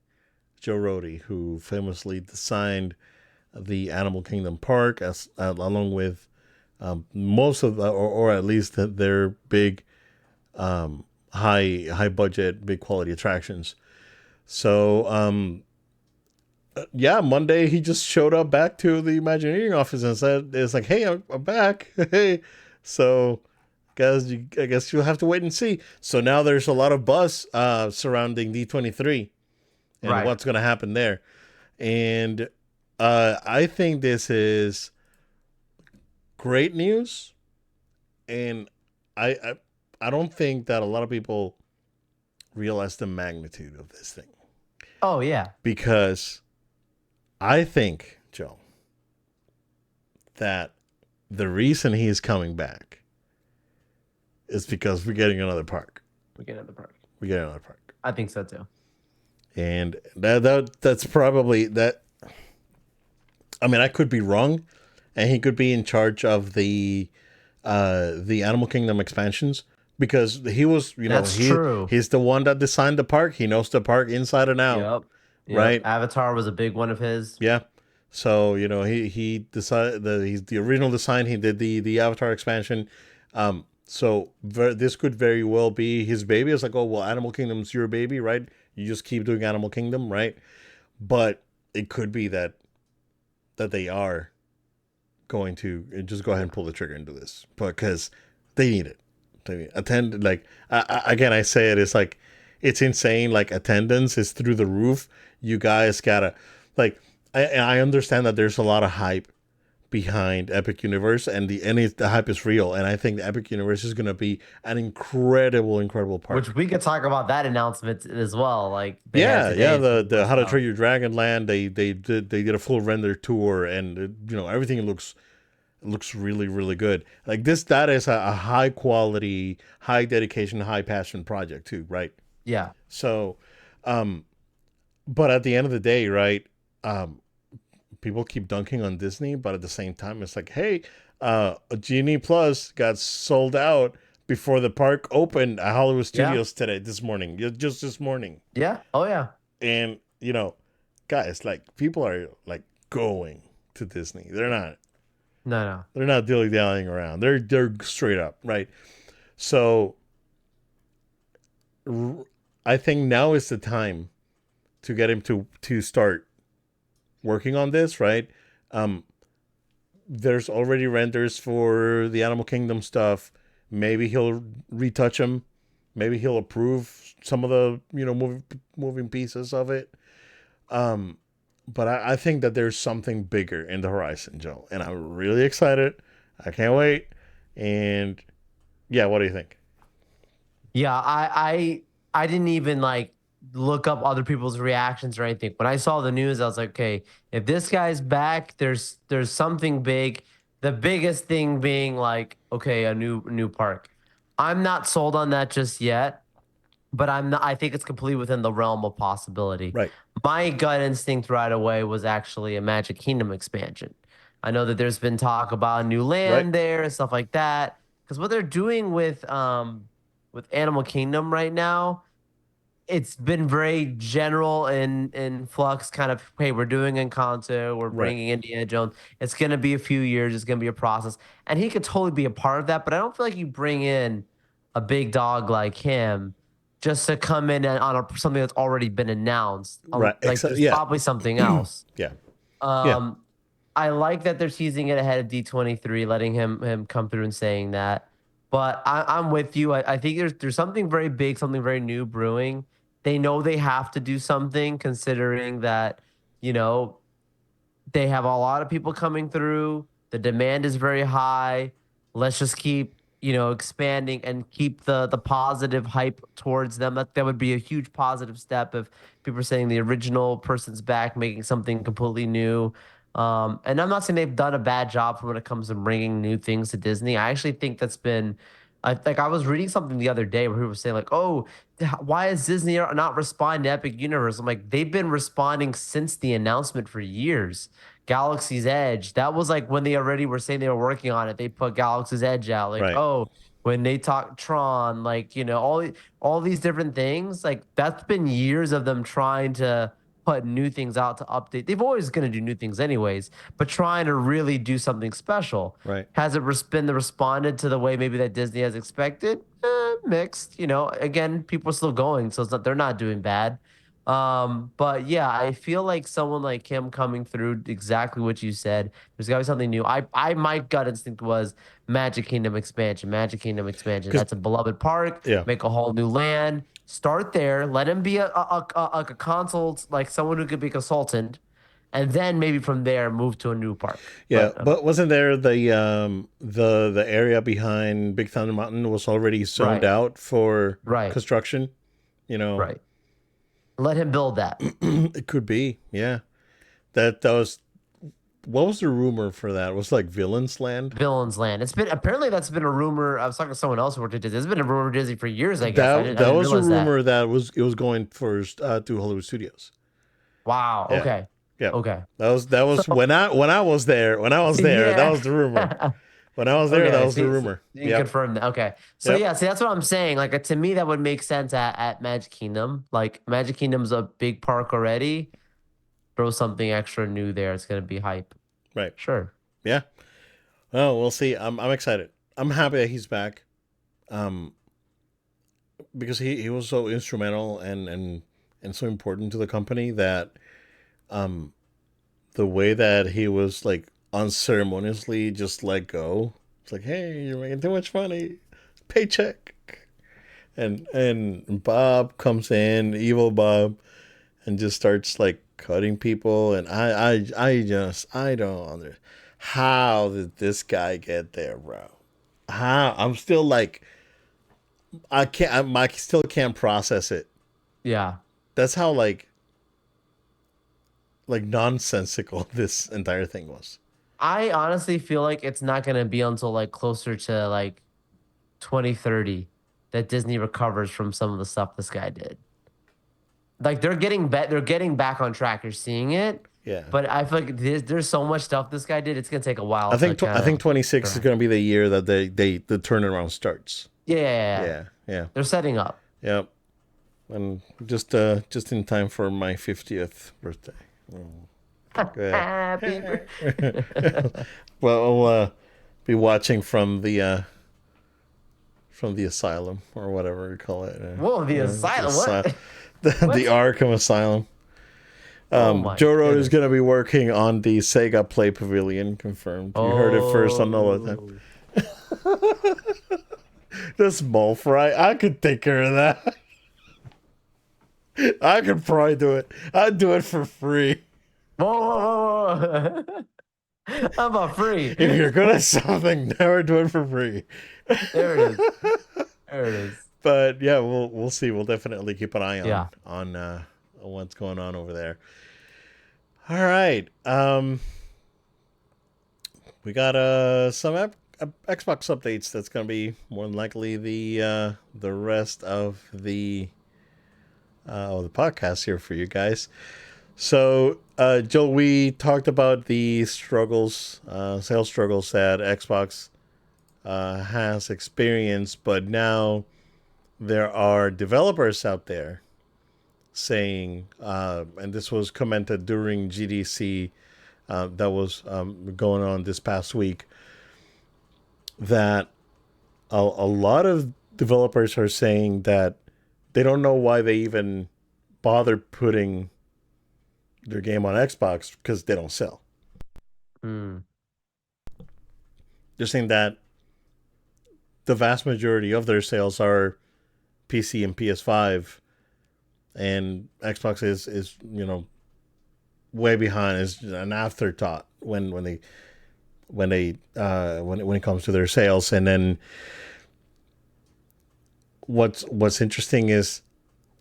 Joe Rody, who famously designed the Animal Kingdom Park, as along with most of the, or at least their big high budget, big quality attractions. So Yeah, Monday he just showed up back to the Imagineering office and said, "It's like, hey, I'm back. Hey, so guys, I guess you'll have to wait and see." So now there's a lot of buzz surrounding D23 and Right. what's going to happen there, and I think this is great news, and I, I I don't think that a lot of people realize the magnitude of this thing Oh yeah. because I think, Joe, that the reason he's coming back is because we're getting another park. We get in the park. We get another park, I think so too. and that's probably that. I mean, I could be wrong, and he could be in charge of the Animal Kingdom expansions because he was, That's true. he's the one that designed the park. He knows the park inside and out, Yep. Yep. right? Avatar was a big one of his. Yeah. So he decided that he's the original design. He did the Avatar expansion. So this could very well be his baby. It's like, oh well, Animal Kingdom's your baby, right? You just keep doing Animal Kingdom, right? But it could be that they are going to just go ahead and pull the trigger into this because they need it. They attend like again, I say it. It's like it's insane. Like attendance is through the roof. You guys gotta like. I understand that there's a lot of hype behind Epic Universe, and the hype is real. And I think the Epic Universe is gonna be an incredible Which park. we could talk about that announcement as well. Like they had Yeah, yeah. today, it's The pretty the How fleshed to out. Train Your Dragon Land. They did a full render tour, and everything looks really good. Like this, that is a high quality, high dedication, high passion project too, right? Yeah. So, um, but at the end of the day, right? Um, People keep dunking on Disney, but at the same time, it's like, hey, Genie Plus got sold out before the park opened at Hollywood Yeah. Studios today, this morning, just this morning, Yeah. Oh yeah. and guys, like people are like going to Disney. No, no. They're not dilly dallying around. They're straight up, right? So I think now is the time to get him to start working on this, right? Um, there's already renders for the Animal Kingdom stuff. Maybe he'll retouch them. Maybe he'll approve some of the moving pieces of it. Um, but I think that there's something bigger in the horizon, Joe, and I'm really excited. I can't wait. And yeah, what do you think? Yeah, I didn't even like look up other people's reactions or anything. When I saw the news, I was like, okay, if this guy's back, there's something big. The biggest thing being like, okay, a new park. I'm not sold on that just yet, but I'm not, I think it's completely within the realm of possibility. Right, My gut instinct right away was actually a Magic Kingdom expansion. I know that there's been talk about a new right, land there and stuff like that. Because what they're doing with Animal Kingdom right now, it's been very general in flux. Kind of, hey, we're doing Encanto, we're right, bringing Indiana Jones. It's gonna be a few years. It's gonna be a process, and he could totally be a part of that. But I don't feel like you bring in a big dog like him just to come in and on something that's already been announced. right. Like there's Yeah, probably something else. yeah, yeah. Um, I like that they're teasing it ahead of D23, letting him come through and saying that. But I'm with you. I think there's something very big, something very new brewing. They know they have to do something, considering that you know they have a lot of people coming through. The demand is very high. Let's just keep, expanding and keep the positive hype towards them. That would be a huge positive step if people are saying the original person's back, making something completely new. And I'm not saying they've done a bad job when it comes to bringing new things to Disney. I actually think that's been, I was reading something the other day where people were saying like, "Oh, why is Disney not responding to Epic Universe?" I'm like, they've been responding since the announcement for years. Galaxy's Edge. That was like when they already were saying they were working on it. They put Galaxy's Edge out. Like, Right, oh, when they talk Tron, like, all these different things. Like that's been years of them trying to put new things out to update. They've always going to do new things anyways, but trying to really do something special. right. Has it been the responded to the way maybe that Disney has expected? Mixed. Again, people are still going, so it's not they're not doing bad. But yeah, I feel like someone like him coming through exactly what you said. There's gotta be something new. My gut instinct was Magic Kingdom expansion. Magic Kingdom expansion. Because That's a beloved park. yeah, Make a whole new land. Start there. Let him be like a consult, like someone who could be a consultant, and then maybe from there move to a new park. yeah. But But wasn't there the area behind Big Thunder Mountain was already zoned right, out for right, construction? You know, right. Let him build that. it could be. Yeah, that was what was the rumor for that? It was like Villain's Land. Villain's Land. It's been apparently that's been a rumor. I was talking to someone else who worked at Disney. It's been a rumor at Disney for years, I guess. I That didn't was a realize that. rumor that was going first to Hollywood Studios. Wow. Yeah, Okay. yeah. Okay. That So was when I was there. That yeah. was the rumor. When I was there, that Okay. was the See, so rumor. you can Yep, confirm that. Okay. So yep. yeah, see, that's what I'm saying. Like to me, that would make sense at Magic Kingdom. Like Magic Kingdom's a big park already. Throw something extra new there. It's gonna be hype. Right. Sure. Yeah. Well, we'll see. I'm excited. I'm happy that he's back. Um, because he was so instrumental and so important to the company that um the way that he was like unceremoniously just let go. It's like, hey, you're making too much money. Paycheck. And Bob comes in, evil Bob, and just starts like cutting people. And I don't understand. How did this guy get there, bro? How I'm still like I still can't process it. Yeah. That's how like nonsensical this entire thing was. I honestly feel like it's not gonna be until like closer to like 2030 that Disney recovers from some of the stuff this guy did. Like they're getting back on track. You're seeing it, Yeah. but I feel like there's so much stuff this guy did. It's gonna take a while to I kind think of 26 is correct. going to be the year that the turnaround starts. Yeah, yeah, yeah, yeah. Yeah. Yeah. They're setting up. Yep. And just in time for my 50th birthday. Oh, go Happy ahead. birthday. Well, I'll be watching from the asylum or whatever you call it. Whoa, the asylum. What? The What? Arkham Asylum. Oh my Joe Road is goodness. going to be working on the Sega Play Pavilion. Confirmed. You heard it first on the Oh, the small fry. I could take care of that. I could probably do it. I'd do it for free. whoa, whoa, whoa, whoa. How about free? If you're good at something, never do it for free. There it is. There it is. But yeah, we'll see. We'll definitely keep an eye Yeah. on what's going on over there. All right. We got some Xbox updates. That's going to be more than likely the rest of the podcast here for you guys. So, Joel, we talked about the struggles, sales struggles that Xbox has experienced, but now there are developers out there saying, and this was commented during GDC that was going on this past week, that a lot of developers are saying that they don't know why they even bother putting their game on Xbox because they don't sell. Hmm. They're saying that the vast majority of their sales are PC and PS5, and Xbox is way behind. Is an afterthought when it comes to their sales. And then what's interesting is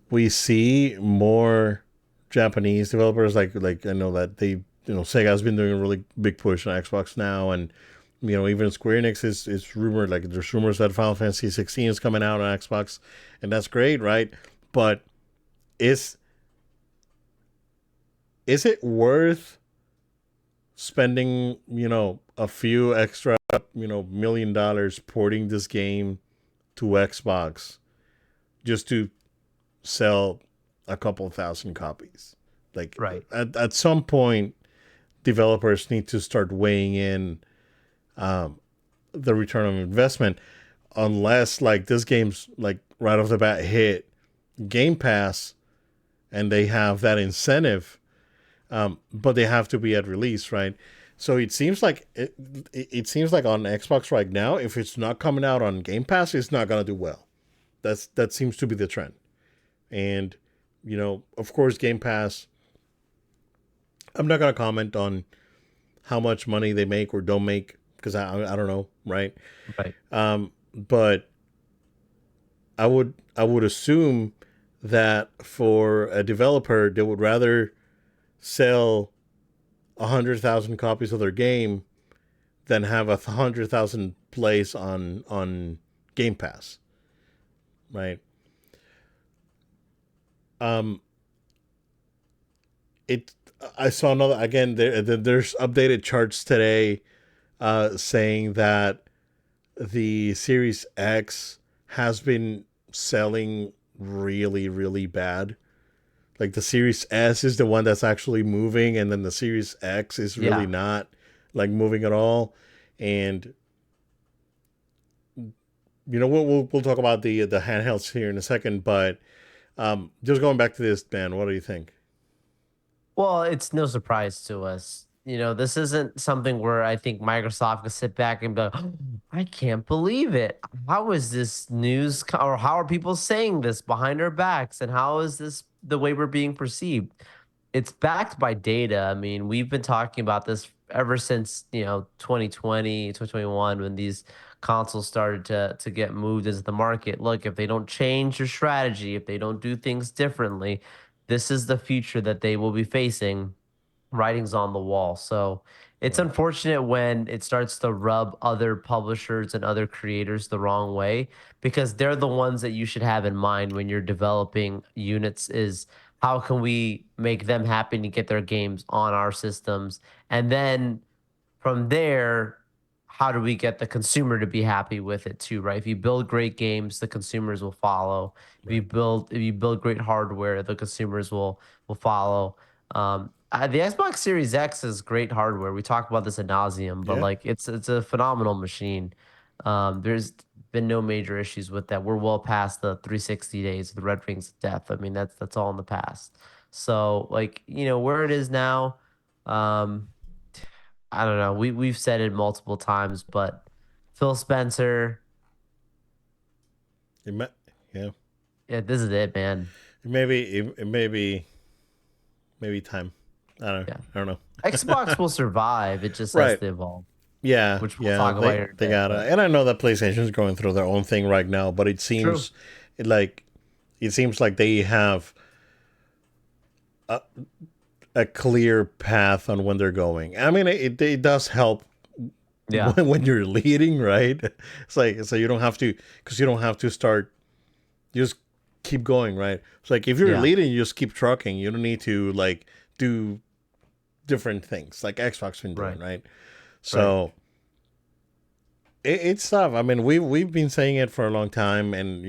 we see more Japanese developers like I know that Sega's been doing a really big push on Xbox now, and even Square Enix is rumored, like there's rumors that Final Fantasy 16 is coming out on Xbox, and that's great, right? But is is it worth spending a few extra $1 million porting this game to Xbox just to sell a couple thousand copies? Like Right. at some point, developers need to start weighing in um, the return on investment, unless like this game's like right off the bat hit Game Pass and they have that incentive, but they have to be at release, right? So it seems like on Xbox right now, if it's not coming out on Game Pass, it's not gonna do well. That seems to be the trend. And of course, Game Pass. I'm not gonna comment on how much money they make or don't make because I don't know, right? Right. But I would assume that for a developer, they would rather sell 100,000 copies of their game than have 100,000 plays on Game Pass, right? Um, it. I saw another again. There's updated charts today, saying that the Series X has been selling really, really bad. Like the Series S is the one that's actually moving, and then the Series X is really Yeah. not like moving at all. And we'll talk about the handhelds here in a second, but just going back to this, Ben, what do you think? Well, it's no surprise to us. This isn't something where I think Microsoft can sit back and be like, "Oh, I can't believe it. How is this news or how are people saying this behind our backs? And how is this the way we're being perceived?" It's backed by data. I mean, we've been talking about this ever since, 2020, 2021, when these consoles started to get moved into the market. Look, if they don't change their strategy, if they don't do things differently, this is the future that they will be facing. Writing's on the wall. So it's Right, unfortunate when it starts to rub other publishers and other creators the wrong way, because they're the ones that you should have in mind when you're developing units is how can we make them happy to get their games on our systems, and then from there, how do we get the consumer to be happy with it too, right? If you build great games, the consumers will follow. right. If you build great hardware, the consumers will follow. The Xbox Series X is great hardware. We talk about this ad nauseum, but Yeah. like it's a phenomenal machine. There's been no major issues with that. We're well past the 360 days of the red rings of death. I mean, that's all in the past. So like, where it is now, um, I don't know. We've said it multiple times, but Phil Spencer, It may, yeah. yeah, this is it, man. It may be maybe time. Yeah. I don't know. Xbox will survive. It just has Right. to evolve, Yeah, which we'll yeah, talk about they here in a they bit. gotta, But and I know that PlayStation's going through their own thing right now, but true. it like it seems like they have a, a clear path on when they're going. I mean, it does help Yeah. when you're leading, right? It's like so you don't have to because you don't have to start. You just keep going, right? It's like if you're Yeah. leading, you just keep trucking. You don't need to like do different things like Xbox been doing, Right. right? Right. So it's tough. I mean, we've been saying it for a long time, and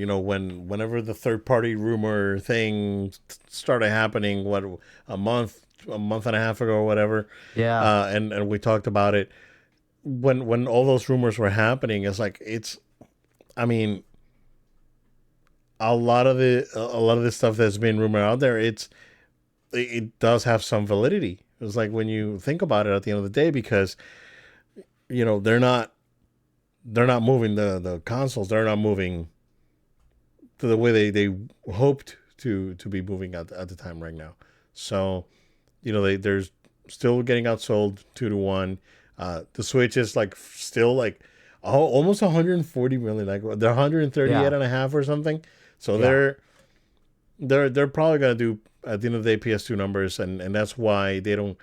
whenever the third party rumor thing started happening, what a month and a half ago or whatever, Yeah. and we talked about it when all those rumors were happening. It's like it's. I mean, a lot of the stuff that's been rumored out there, it does have some validity. It's like when you think about it at the end of the day, because they're not moving the consoles. They're not moving to the way they hoped to be moving at the time right now. So there's still getting outsold 2-1. The Switch is like still like almost 140 million. Like they're 138 Yeah. and a half or something. So Yeah. they're probably gonna do at the end of the day PS2 numbers, and that's why they don't.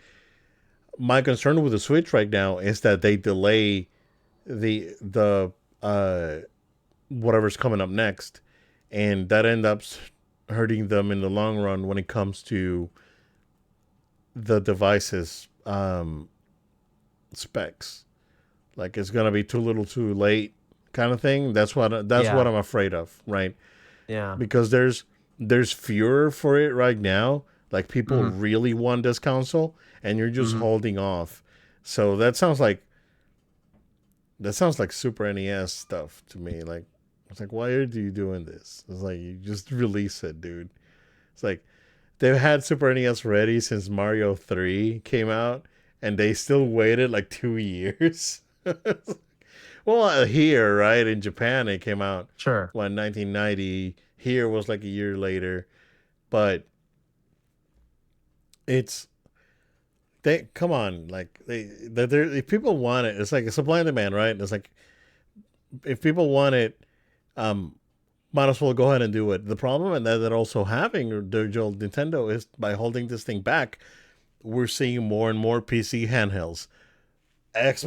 My concern with the Switch right now is that they delay the whatever's coming up next, and that ends up hurting them in the long run when it comes to the devices specs. Like it's gonna be too little, too late, kind of thing. That's what Yeah. I'm afraid of, right? Yeah. Because there's furor for it right now. Like people Mm-hmm. really want this console, and you're just Mm-hmm. holding off. So that sounds like Super NES stuff to me. Like it's like why are you doing this? It's like you just release it, dude. It's like they've had Super NES ready since Mario 3 came out, and they still waited like 2 years. Well, here, right in Japan, it came out Sure. when 1990. Here was like a year later, but it's they come on, like if people want it, it's like a supply and demand, right? It's like if people want it, um, might as well go ahead and do it. The problem and that they're also having the old Nintendo is by holding this thing back, we're seeing more and more PC handhelds. There's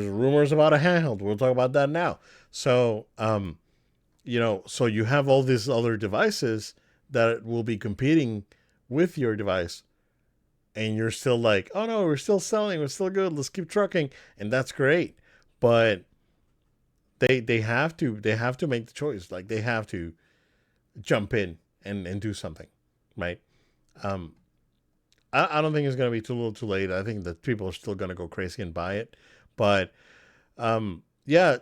rumors about a handheld. We'll talk about that now. So, so you have all these other devices that will be competing with your device, and you're still like, oh no, we're still selling, we're still good, let's keep trucking, and that's great. But they have to make the choice. Like they have to jump in and do something, right? Um, I don't think it's gonna be too little too late. I think that people are still gonna go crazy and buy it, but yeah,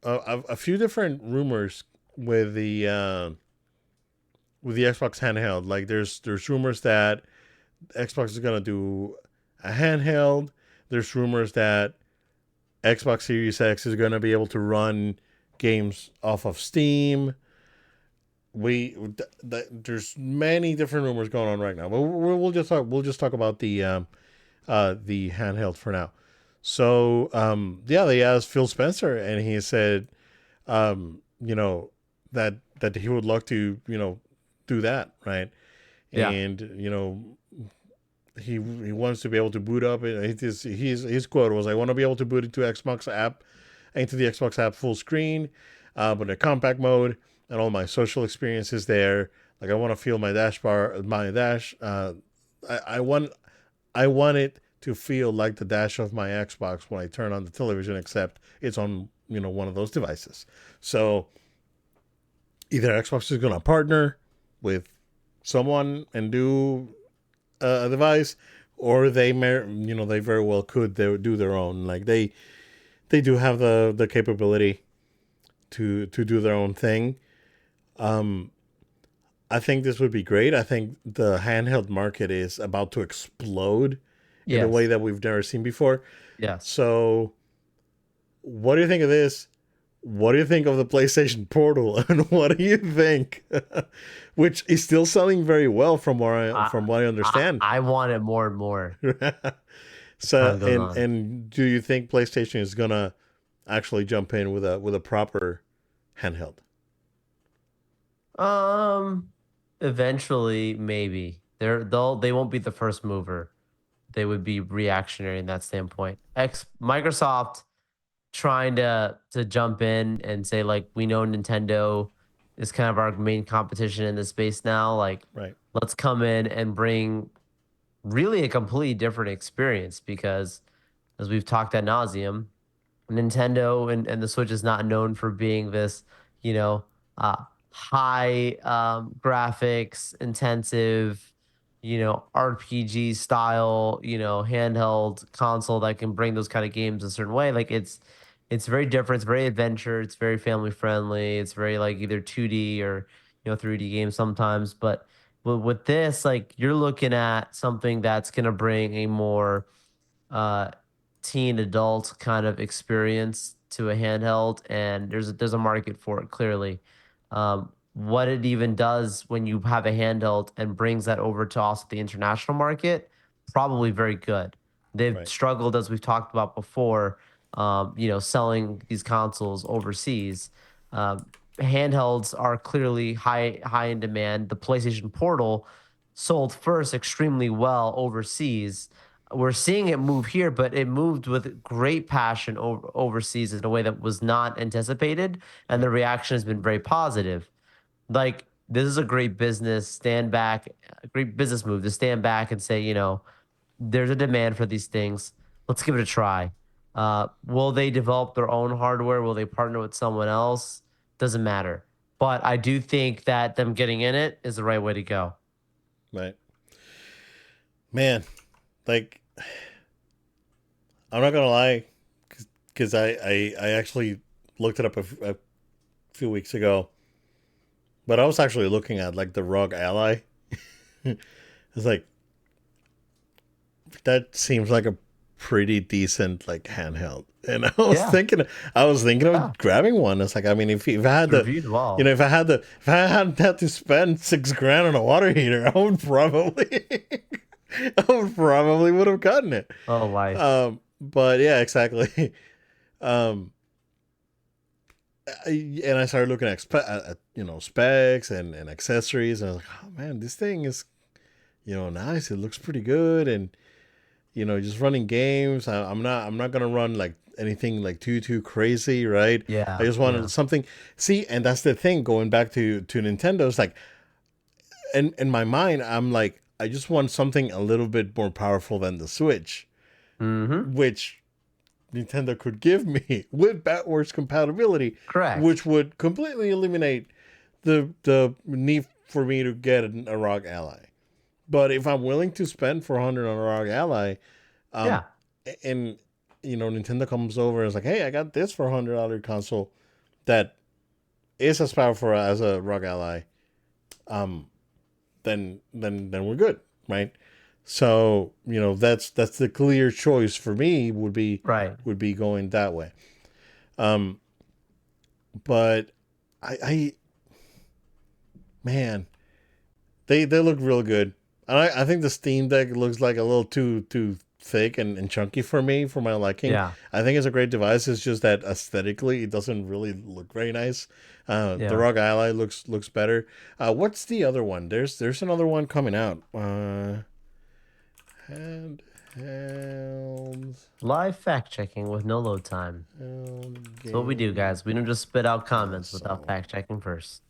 a few different rumors with the Xbox handheld. Like there's rumors that Xbox is gonna do a handheld. There's rumors that Xbox Series X is gonna be able to run games off of Steam. There's many different rumors going on right now, but we'll just talk about the handheld for now. So yeah, they asked Phil Spencer, and he said, you know, that he would love to, do that, right? Yeah. And he wants to be able to boot up. His quote was, "I want to be able to boot into the Xbox app full screen, but in a compact mode, and all my social experiences there. Like I want to feel my dash bar, my dash. I want it to feel like the dash of my Xbox when I turn on the television, except it's on one of those devices. So either Xbox is going to partner with someone and do a device, or they very well could do their own. Like they do have the capability to do their own thing. Um, I think this would be great. I think the handheld market is about to explode in a way Yes. that we've never seen before. Yes. So, what do you think of this? What do you think of the PlayStation Portal, and what do you think? Which is still selling very well I from what I understand. I want it more and more as So, time goes on. and do you think PlayStation is gonna actually jump in with a proper handheld? Um, Eventually, maybe they won't be the first mover. They would be reactionary in that standpoint. X Microsoft trying to jump in and say like we know Nintendo is kind of our main competition in this space now. Like, Right, let's come in and bring really a completely different experience because as we've talked ad nauseum, Nintendo and the Switch is not known for being this, you know, uh, high graphics intensive, RPG style, handheld console that can bring those kind of games a certain way. Like it's very different. It's very adventure. It's very family friendly. It's very like either 2D or 3D games sometimes. But with this, like you're looking at something that's gonna bring a more uh, teen adult kind of experience to a handheld, and there's a market for it clearly. What it even does when you have a handheld and brings that over to also the international market, probably very good. They've right, struggled as we've talked about before, selling these consoles overseas. Um, Handhelds are clearly high in demand. The PlayStation Portal sold first extremely well overseas. We're seeing it move here, but it moved with great passion overseas in a way that was not anticipated, and right, the reaction has been very positive. Like this is a great business stand back, a great business move to stand back and say, there's a demand for these things. Let's give it a try. Will they develop their own hardware? Will they partner with someone else? Doesn't matter. But I do think that them getting in it is the right way to go. right. Man, like I'm not gonna lie, because I actually looked it up a few weeks ago, but I was actually looking at like the ROG Ally, It's like that seems like a pretty decent like handheld. And Yeah, I was thinking yeah. of grabbing one. It's like, I mean, if I It's had the, reviewed well. if I hadn't had to spend 6 grand on a water heater, I would probably, I would probably would have gotten it. Oh, life. But yeah, exactly. Um, and I started looking at specs and accessories, and I was like, oh man, this thing is nice. It looks pretty good, and just running games. I'm not gonna run like anything like too crazy, right? I Yeah, just wanted yeah, something. See, and that's the thing. Going back to Nintendo, it's like in my mind, I'm like, I just want something a little bit more powerful than the Switch, mm-hmm. which Nintendo could give me with backwards compatibility, Correct. which would completely eliminate the need for me to get a ROG Ally. But if I'm willing to spend 400 on a ROG Ally, um, Yeah, and Nintendo comes over and is like, "Hey, I got this for $100 console that is as powerful as a ROG Ally," um, then we're good, right? So that's the clear choice for me right. would be going that way. Um, but I man, they look real good. I think the Steam Deck looks like a little too thick and chunky for me for my liking. Yeah, I think it's a great device. It's just that aesthetically it doesn't really look very nice. The yeah. ROG Ally looks better. What's the other one? There's another one coming out. Handhelds. Live fact checking with no load time. That's what we do, Game guys. We don't just spit out comments without console. fact checking first.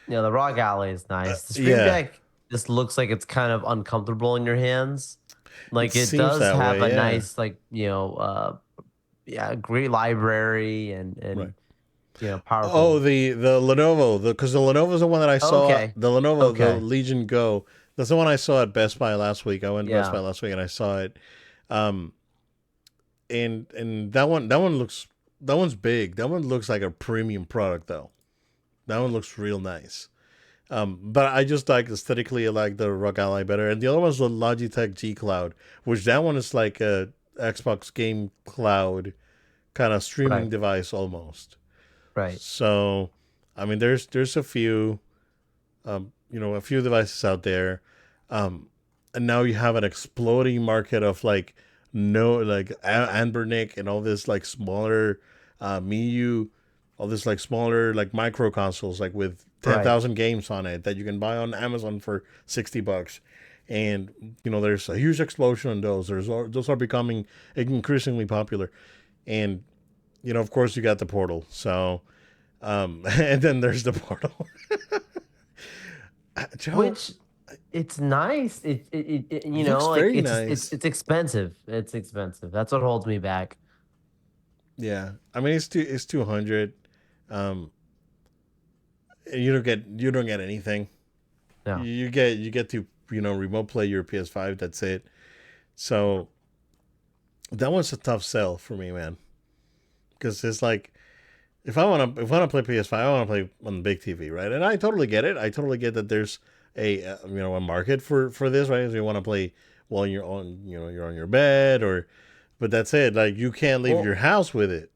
Yeah, the ROG Ally is nice. The Stream Yeah, Deck just looks like it's kind of uncomfortable in your hands. it Like it seems does that have way. a Yeah, nice, like, yeah, great library right. and Oh, powerful. the Lenovo, because the Lenovo is the one that I saw. Okay. The Lenovo, the Okay. Legion Go. That's the one I saw at Best Buy last week. I went to Best Buy Yeah. last week and I saw it. Um, and that one's big. That one looks like a premium product though. That one looks real nice. But I just like aesthetically, I like the ROG Ally better. And the other one's the Logitech G Cloud, which that one is like a Xbox Game Cloud kind of streaming Right. device almost. Right. So, I mean, there's a few, a few devices out there, um, and now you have an exploding market of like no like Anbernic and all this like smaller, Miu, all this like smaller like micro consoles like with ten Right. thousand games on it that you can buy on Amazon for $60. And there's a huge explosion on those. Those are becoming increasingly popular, and of course you got the Portal. So and then there's the Portal. Joe, Which it's nice. it looks like very it's just nice. it's expensive. It's expensive. That's what holds me back. Yeah, I mean it's 200. Um, you don't get anything. No. You get to remote play your PS5. That's it. So that one's a tough sell for me, man. Because it's like if I want to play PS5, I want to play on the big TV, right? And I totally get it. I totally get that there's a market for this, right? If you want to play while you're on your bed but that's it. Like you can't leave your Well, house with it.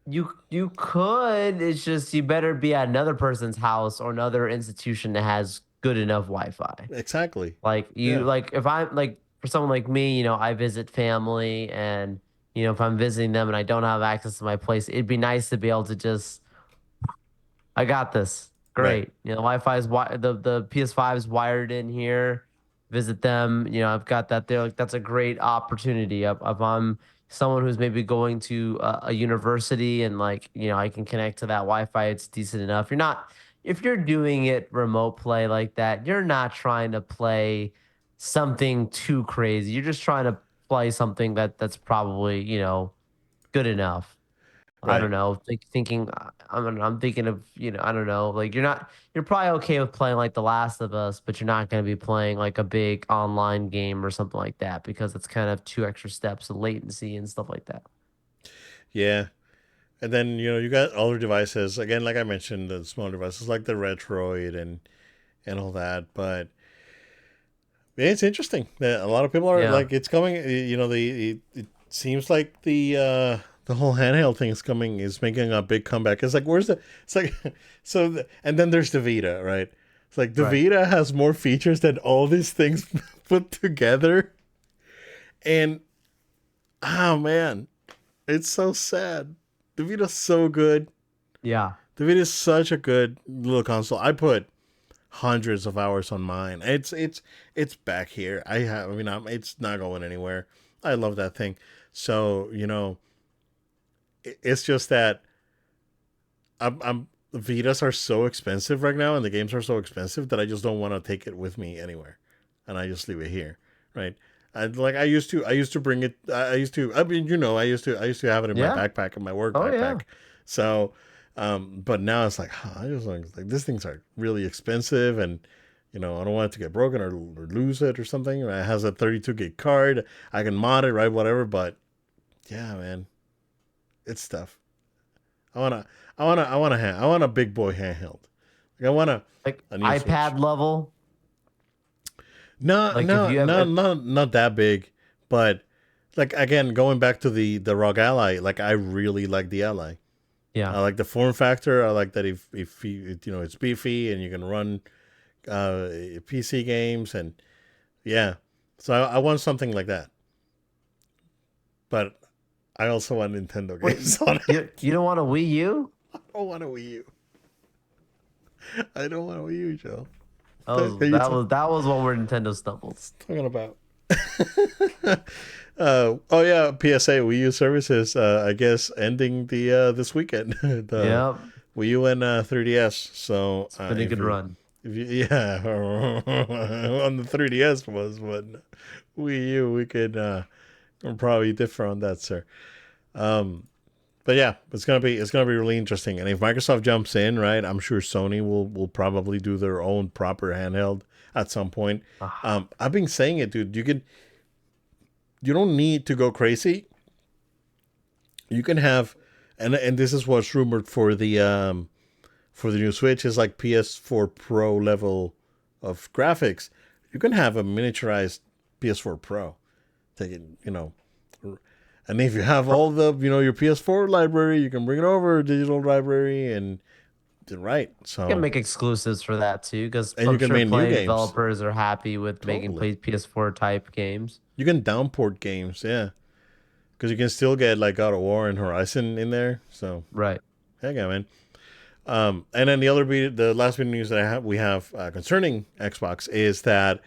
you could. It's just you better be at another person's house or another institution that has good enough Wi-Fi. Exactly. Like you Yeah. like if I'm like for someone like me, I visit family and if I'm visiting them and I don't have access to my place, it'd be nice to be able to just I got this. Right. Great. Wi-Fi is the PS5 is wired in here. Visit them. I've got that there. Like that's a great opportunity. If I'm someone who's maybe going to a university and like I can connect to that Wi-Fi, it's decent enough. If you're doing it remote play like that, you're not trying to play something too crazy. You're just trying to play something that's probably good enough. I Right. don't know. Thinking, I'm thinking of, I don't know. Like you're probably okay with playing like The Last of Us, but you're not going to be playing like a big online game or something like that because it's kind of two extra steps of latency and stuff like that. Yeah. And then you got other devices again, like I mentioned, the smaller devices like the Retroid and all that. But It's interesting. A lot of people are Yeah. like, it's coming. You know, it seems like the whole handheld thing is making a big comeback. It's like, where's the? It's like, and then there's the Vita, right? It's like the Right. Vita has more features than all these things put together, and oh man, it's so sad. The Vita's so good. Yeah. The Vita is such a good little console. I put hundreds of hours on mine. It's back here. I mean, it's not going anywhere. I love that thing. So it's just that I'm Vitas are so expensive right now, and the games are so expensive that I just don't want to take it with me anywhere, and I just leave it here, right? I used to bring it. I used to. I mean, I used to have it in my Yeah. backpack, in my work Oh yeah. backpack. So, but now it's like, I just like these things are really expensive, and I don't want it to get broken or lose it or something. It has a 32 gig card. I can mod it, right? Whatever. But yeah, man, it's tough. I wanna, I want a big boy handheld. Like I want Like a new Switch. iPad level. No, Like if no, you have no, not that big, but like again, going back to the ROG Ally, like I really like the Ally. yeah. I like the form factor. I like that it's beefy and you can run PC games and yeah. So I want something like that, but I also want Nintendo Wait, games on you it. don't want a Wii U? I don't want a Wii U. I don't want a Wii U, Joe. That What was are you that was that was one where Nintendo stumbled. talking about? Oh yeah, PSA Wii U services. I guess ending the this weekend, the Yep. Wii U and 3DS. So It's been a good run. if you yeah on the 3DS was, but Wii U we could probably differ on that, sir. Um, but yeah, it's gonna be really interesting. And if Microsoft jumps in, right, I'm sure Sony will probably do their own proper handheld at some point. Ah, I've been saying it, dude. You don't need to go crazy. You can have, and this is what's rumored for the new Switch is like PS4 Pro level of graphics. You can have a miniaturized PS4 Pro. Take it, and if you have pro- all the your PS4 library, you can bring it over digital library and right. you can So make exclusives for that too, because and you I'm can sure make new plenty of games. developers are happy with making Totally, PS4 type games. you can downport games. Yeah, because you can still get like God of War and Horizon in there. So Right. heck yeah, man. And then the last bit of news that we have concerning Xbox is that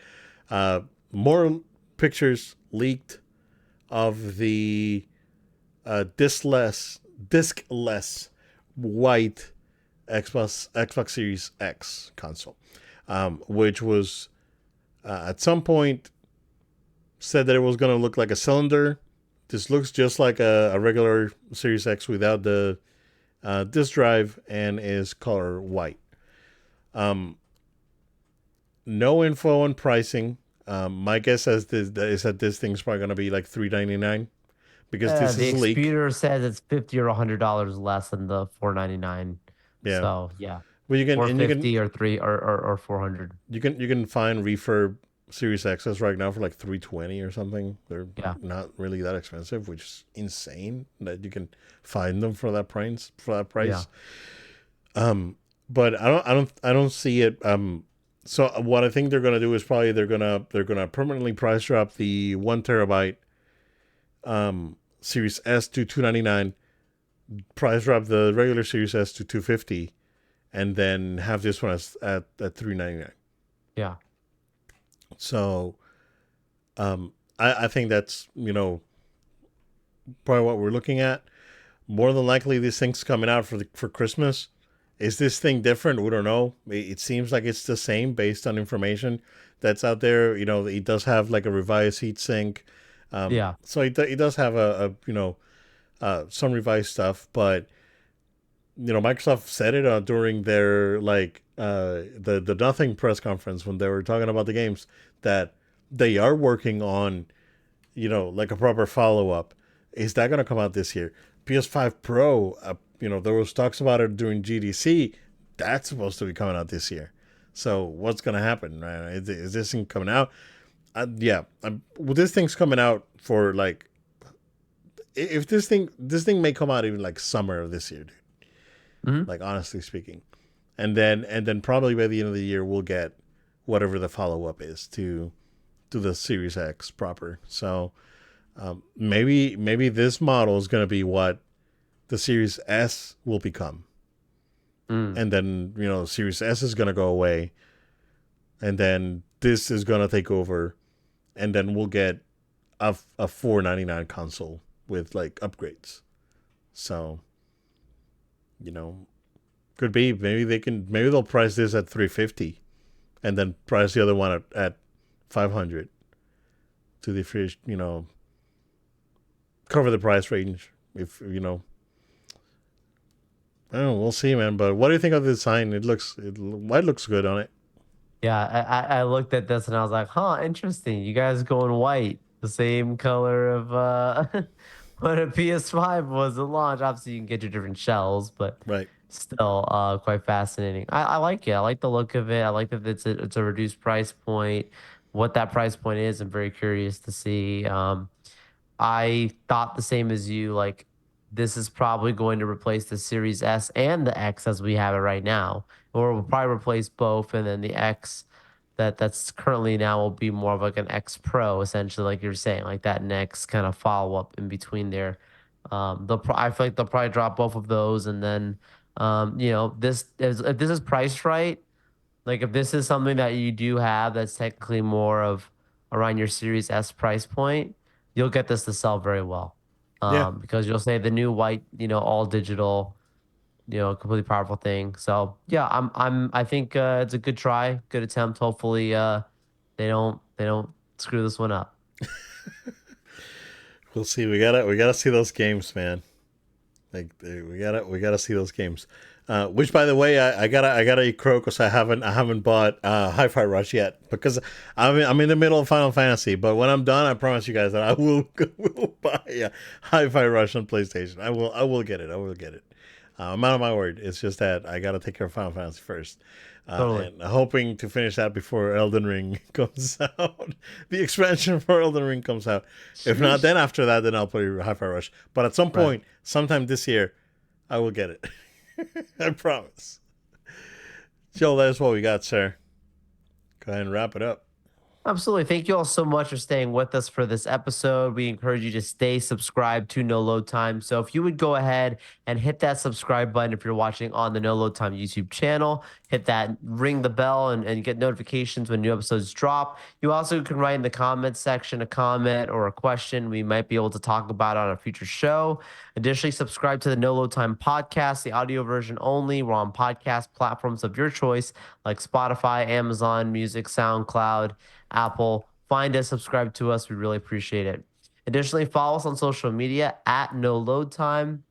more pictures leaked of the diskless white Xbox Series X console, which was at some point said that it was going to look like a cylinder. This looks just like a regular Series X without the disk drive and is color white. Um, no info on pricing. My guess is that this thing's probably going to be like $399 because this The is a leak. Expedia says it's $50 or $100 less than the 499. Yeah, So yeah, well you can four and you can fifty or three or 400. you can find refurb Series X's right now for like 320 or something. They're Yeah, not really that expensive, which is insane that you can find them for that price. For that yeah, price, but I don't see it. So what I think they're gonna do is probably they're gonna permanently price drop the 1 terabyte Series S to 299, price drop the regular Series S to 250, and then have this one at 399. yeah, So I think that's probably what we're looking at. More than likely, this thing's coming out for Christmas. Is this thing different? We don't know. It seems like it's the same based on information that's out there. It does have like a revised heatsink. yeah, So it does have some revised stuff, but Microsoft said it during their the nothing press conference when they were talking about the games that they are working on like a proper follow up. Is that going to come out this year? PS5 Pro, there was talks about it during GDC. That's supposed to be coming out this year. So what's going to happen, right? Is this thing coming out? Yeah, well, this thing's coming out for like if this thing may come out even like summer of this year, dude. Mhm. Like honestly speaking, and then probably by the end of the year we'll get whatever the follow up is to the Series X proper. So maybe this model is going to be what the Series S will become, Mm. and then Series S is going to go away, and then this is going to take over, and then we'll get a 499 console with like upgrades. So you know, could be maybe they'll price this at 350 and then price the other one at 500 to the cover the price range. If oh, we'll see, man. But what do you think of the design? White looks good on it. Yeah, I looked at this and I was like, huh, interesting. You guys going white, the same color of what a PS5 was at launch. Obviously, you can get your different shells, but Right. still quite fascinating. I like it. I like the look of it. I like that it's a reduced price point. What that price point is, I'm very curious to see. I thought the same as you. Like, this is probably going to replace the Series S and the X as we have it right now, or will probably replace both, and then the X that's currently now will be more of like an X Pro, essentially, like you're saying, like that next kind of follow up in between there. I feel like they'll probably drop both of those, and then this is if this is priced right, like if this is something that you do have that's technically more of around your Series S price point, you'll get this to sell very well. Yeah. Because you'll say the new white, all digital, completely powerful thing. So yeah, I think it's a good try, good attempt. Hopefully they don't screw this one up. We'll see. We gotta see those games, man. Like we gotta see those games. Which, by the way, I gotta eat crow because I haven't bought Hi-Fi Rush yet because I'm in the middle of Final Fantasy. But when I'm done, I promise you guys that I will will buy Hi-Fi Rush on PlayStation. I will get it. I will get it. I'm out of my word. It's just that I gotta take care of Final Fantasy first, Totally. and hoping to finish that before Elden Ring comes out. The expansion for Elden Ring comes out. If not, Sheesh. then after that, then I'll play Hi-Fi Rush. But at some Right. point, sometime this year, I will get it. I promise. Joe, that's what we got, sir. Go ahead and wrap it up. Absolutely. Thank you all so much for staying with us for this episode. We encourage you to stay subscribed to No Load Time. So if you would go ahead and hit that subscribe button if you're watching on the No Load Time YouTube channel, hit that ring the bell and get notifications when new episodes drop. You also can write in the comments section a comment or a question we might be able to talk about on a future show. Additionally, subscribe to the No Load Time podcast, the audio version only. We're on podcast platforms of your choice like Spotify, Amazon Music, SoundCloud, Apple. Find us, subscribe to us. We really appreciate it. Additionally, follow us on social media at No Load Time.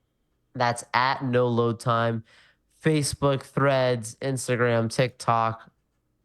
That's at No Load Time. Facebook, Threads, Instagram, TikTok,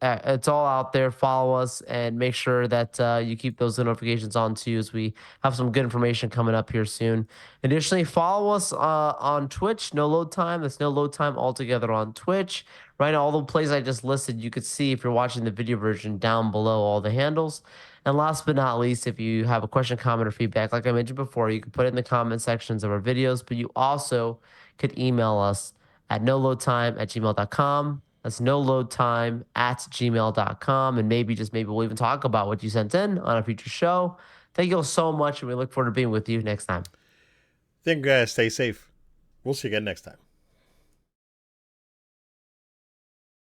it's all out there. Follow us and make sure that you keep those notifications on too, as we have some good information coming up here soon. Additionally, follow us on Twitch. No Load Time. That's No Load Time altogether on Twitch. Right now, all the plays I just listed, you could see if you're watching the video version down below all the handles. And last but not least, if you have a question, comment, or feedback, like I mentioned before, you can put it in the comment sections of our videos, but you also could email us at noloadtime@gmail.com. That's no load time at gmail.com. And maybe, just maybe, we'll even talk about what you sent in on a future show. Thank you all so much. And we look forward to being with you next time. Thank you guys. Stay safe. We'll see you again next time.